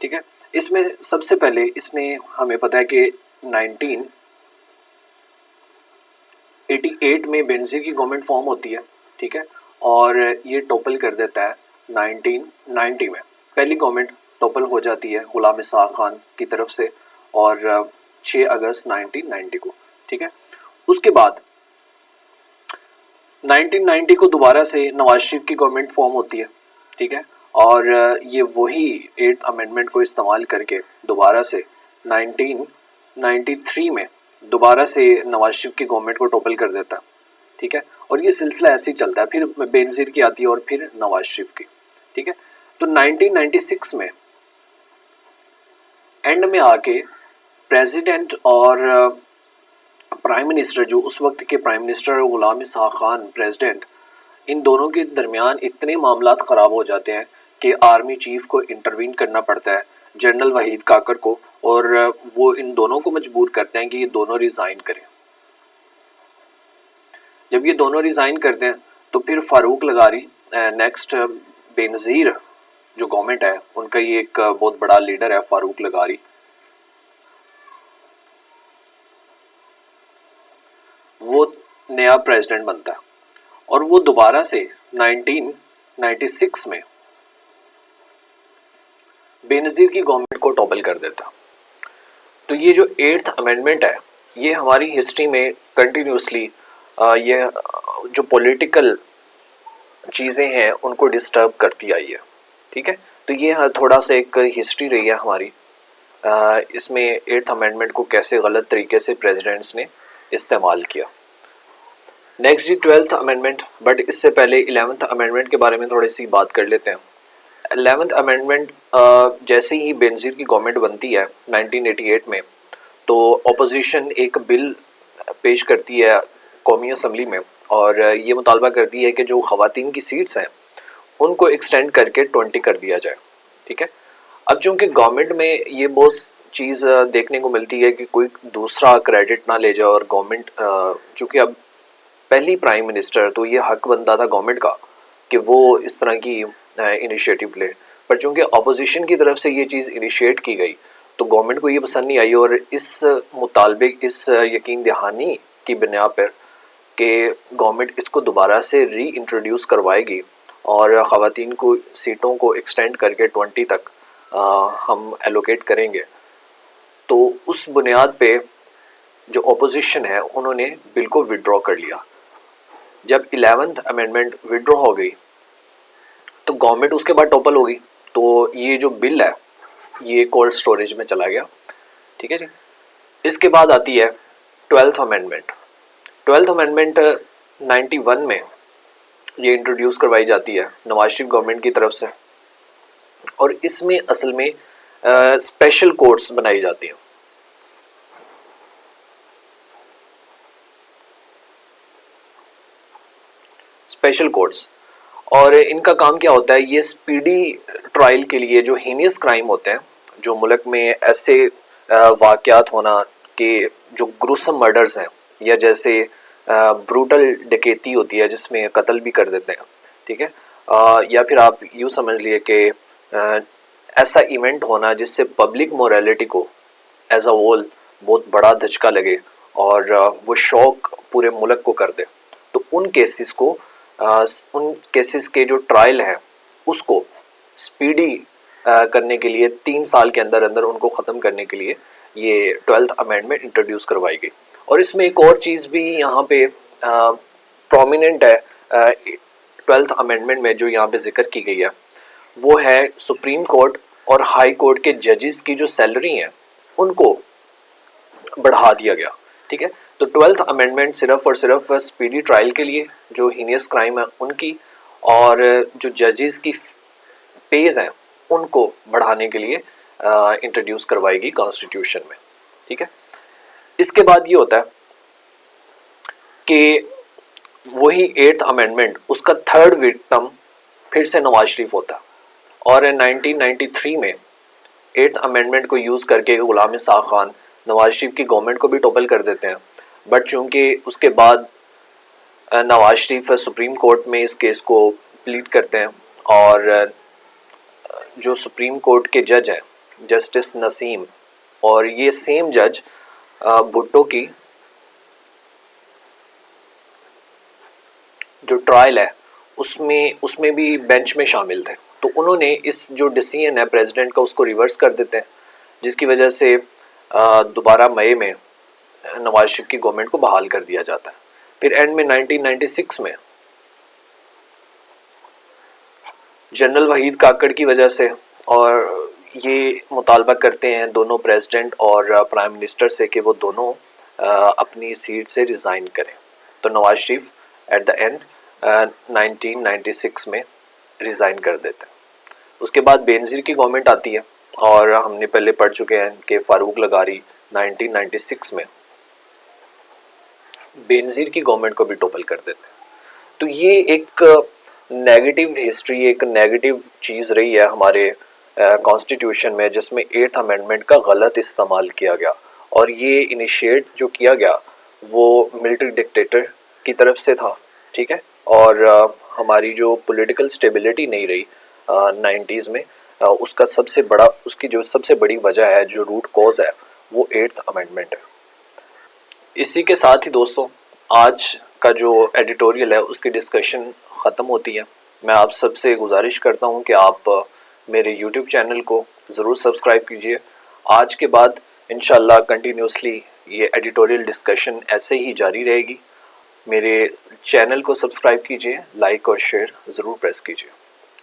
ठीक है, इसमें सबसे पहले इसने, हमें पता है कि 1988 में बेनज़ीर की गवर्नमेंट फॉर्म होती है। ठीक है, और ये टॉपल कर देता है 1990 में। पहली गवर्नमेंट टॉपल हो जाती है गुलाम इसहाक खान की तरफ से और 6 अगस्त 1990 को। ठीक है, उसके बाद 1990 को दोबारा से नवाज शरीफ की गवर्नमेंट फॉर्म होती है। ठीक है, और ये वही 8th अमेंडमेंट को इस्तेमाल करके दोबारा से 1993 में दोबारा से नवाज शरीफ की गवर्नमेंट को टॉपल कर देता है। ठीक है, और ये सिलसिला ऐसे ही चलता है, फिर बेनज़ीर की आती है और फिर नवाज शरीफ की। ठीक है, तो 1996 में एंड में आके प्रेसिडेंट और प्राइम मिनिस्टर, जो उस वक्त के प्राइम मिनिस्टर गुलाम इसहाक खान प्रेसिडेंट, इन दोनों के दरमियान इतने मामलात ख़राब हो जाते हैं कि आर्मी चीफ को इंटरवीन करना पड़ता है, जनरल वहीद काकर को, और वो इन दोनों को मजबूर करते हैं कि ये दोनों रिज़ाइन करें। जब ये दोनों रिज़ाइन करते हैं तो फिर फारूक लगारी, नेक्स्ट बेनज़ीर जो गवर्नमेंट है उनका ये एक बहुत बड़ा लीडर है फारूक लगारी, वो नया प्रेसिडेंट बनता है और वो दोबारा से 1996 में बेनज़ीर की गवर्नमेंट को टॉपल कर देता। तो ये जो 8th अमेंडमेंट है ये हमारी हिस्ट्री में कंटिन्यूसली ये जो पॉलिटिकल चीज़ें हैं उनको डिस्टर्ब करती आई है। ठीक है, तो ये थोड़ा सा एक हिस्ट्री रही है हमारी, इसमें 8th अमेंडमेंट को कैसे गलत तरीके से प्रेसिडेंट्स ने इस्तेमाल किया। Next ji 12th amendment, but इससे पहले 11th अमेंडमेंट के बारे में थोड़ी सी बात कर लेते हैं। 11th अमेंडमेंट जैसे ही बेनज़ीर की गवर्नमेंट बनती है 1988 में, तो अपोजिशन एक बिल पेश करती है कौमी असम्बली में और ये मुतालबा करती है कि जो ख़वातीन की सीट्स हैं उनको एक्सटेंड करके 20 कर दिया जाए। ठीक है, अब चूँकि गवर्नमेंट में ये बहुत चीज़ देखने को मिलती है कि कोई दूसरा क्रेडिट ना ले जाए और गवर्नमेंट, चूँकि अब पहली प्राइम मिनिस्टर, तो ये हक बनता था गवर्नमेंट का कि वो इस तरह की इनिशिएटिव ले, पर चूँकि अपोजिशन की तरफ से ये चीज़ इनिशिएट की गई तो गवर्नमेंट को ये पसंद नहीं आई और इस मुतालबे, इस यकीन दहानी की बुनियाद पर कि गवर्नमेंट इसको दोबारा से री इंट्रोड्यूस करवाएगी और ख़वातीन को सीटों को एक्सटेंड करके 20 तक हम एलोकेट करेंगे, तो उस बुनियाद पे जो अपोजिशन है उन्होंने बिल को विड्रॉ कर लिया। जब 11th अमेंडमेंट विड्रॉ हो गई तो गवर्नमेंट उसके बाद टॉपल हो गई, तो ये जो बिल है ये कोल्ड स्टोरेज में चला गया। ठीक है जी, इसके बाद आती है 12th अमेंडमेंट। 12th अमेंडमेंट 91 में ये इंट्रोड्यूस करवाई जाती है नवाज शरीफ गवर्नमेंट की तरफ से और इसमें असल में स्पेशल कोर्ट्स बनाई जाती हैं। स्पेशल कोर्ट्स, और इनका काम क्या होता है, ये स्पीडी ट्रायल के लिए जो हीनियस क्राइम होते हैं, जो मुल्क में ऐसे वाक़यात होना कि जो ग्रुसम मर्डर्स हैं या जैसे ब्रूटल डकैती होती है जिसमें कत्ल भी कर देते हैं। ठीक है, या फिर आप यूँ समझ लिए कि ऐसा इवेंट होना जिससे पब्लिक मोरालिटी को एज अ होल बहुत बड़ा धचका लगे और वो शौक पूरे मुल्क को कर दे, तो उन केसेस को, उन केसेस के जो ट्रायल है उसको स्पीडी करने के लिए 3 साल के अंदर अंदर उनको ख़त्म करने के लिए ये 12th अमेंडमेंट इंट्रोड्यूस करवाई गई। और इसमें एक और चीज़ भी यहाँ पे प्रोमिनेंट है 12th अमेंडमेंट में, जो यहाँ पे जिक्र की गई है, वो है सुप्रीम कोर्ट और हाई कोर्ट के जजेस की जो सैलरी है उनको बढ़ा दिया गया। ठीक है, तो 12th अमेंडमेंट सिर्फ और सिर्फ स्पीडी ट्रायल के लिए, जो हीनियस क्राइम है उनकी, और जो जजेस की पेज हैं उनको बढ़ाने के लिए इंट्रोड्यूस करवाएगी कॉन्स्टिट्यूशन में। ठीक है, इसके बाद ये होता है कि वही 8th अमेंडमेंट, उसका 3rd विक्टिम फिर से नवाज शरीफ होता है, और 1993 में 8th अमेंडमेंट को यूज़ करके गुलाम इसाक खान नवाज शरीफ की गवर्नमेंट को भी टॉपल कर देते हैं। बट चूंकि उसके बाद नवाज शरीफ सुप्रीम कोर्ट में इस केस को प्लीड करते हैं, और जो सुप्रीम कोर्ट के जज हैं जस्टिस नसीम, और ये सेम जज भुट्टो की जो ट्रायल है उसमें भी बेंच में शामिल थे। तो उन्होंने इस जो डिसीजन है प्रेसिडेंट का उसको रिवर्स कर देते हैं, जिसकी वजह से दोबारा मई में नवाज शरीफ की गवर्नमेंट को बहाल कर दिया जाता है। फिर एंड में 1996 में जनरल वहीद काकड़ की वजह से, और ये मुतालबा करते हैं दोनों प्रेसिडेंट और प्राइम मिनिस्टर से कि वो दोनों अपनी सीट से रिज़ाइन करें। तो Nawaz Sharif at the end 1996 में रिज़ाइन कर देते हैं। उसके बाद बेनज़ीर की गवर्नमेंट आती है, और हमने पहले पढ़ चुके हैं कि फ़ारूक लगारी 1996 में बेनज़ीर की गवर्नमेंट को भी टॉपल कर देते हैं। तो ये एक नेगेटिव हिस्ट्री, एक नेगेटिव चीज़ रही है हमारे कॉन्स्टिट्यूशन में, जिसमें 8th अमेंडमेंट का गलत इस्तेमाल किया गया, और ये इनिशिएट जो किया गया वो मिलिट्री डिक्टेटर की तरफ से था। ठीक है, और हमारी जो पॉलिटिकल स्टेबिलिटी नहीं रही 90s में, उसकी जो सबसे बड़ी वजह है, जो रूट कॉज है, वो 8th अमेंडमेंट है। इसी के साथ ही दोस्तों आज का जो एडिटोरियल है उसकी डिस्कशन ख़त्म होती है। मैं आप सबसे गुजारिश करता हूं कि आप मेरे YouTube चैनल को ज़रूर सब्सक्राइब कीजिए। आज के बाद इंशाल्लाह कंटिन्यूसली ये एडिटोरियल डिस्कशन ऐसे ही जारी रहेगी। मेरे चैनल को सब्सक्राइब कीजिए, लाइक और शेयर ज़रूर प्रेस कीजिए।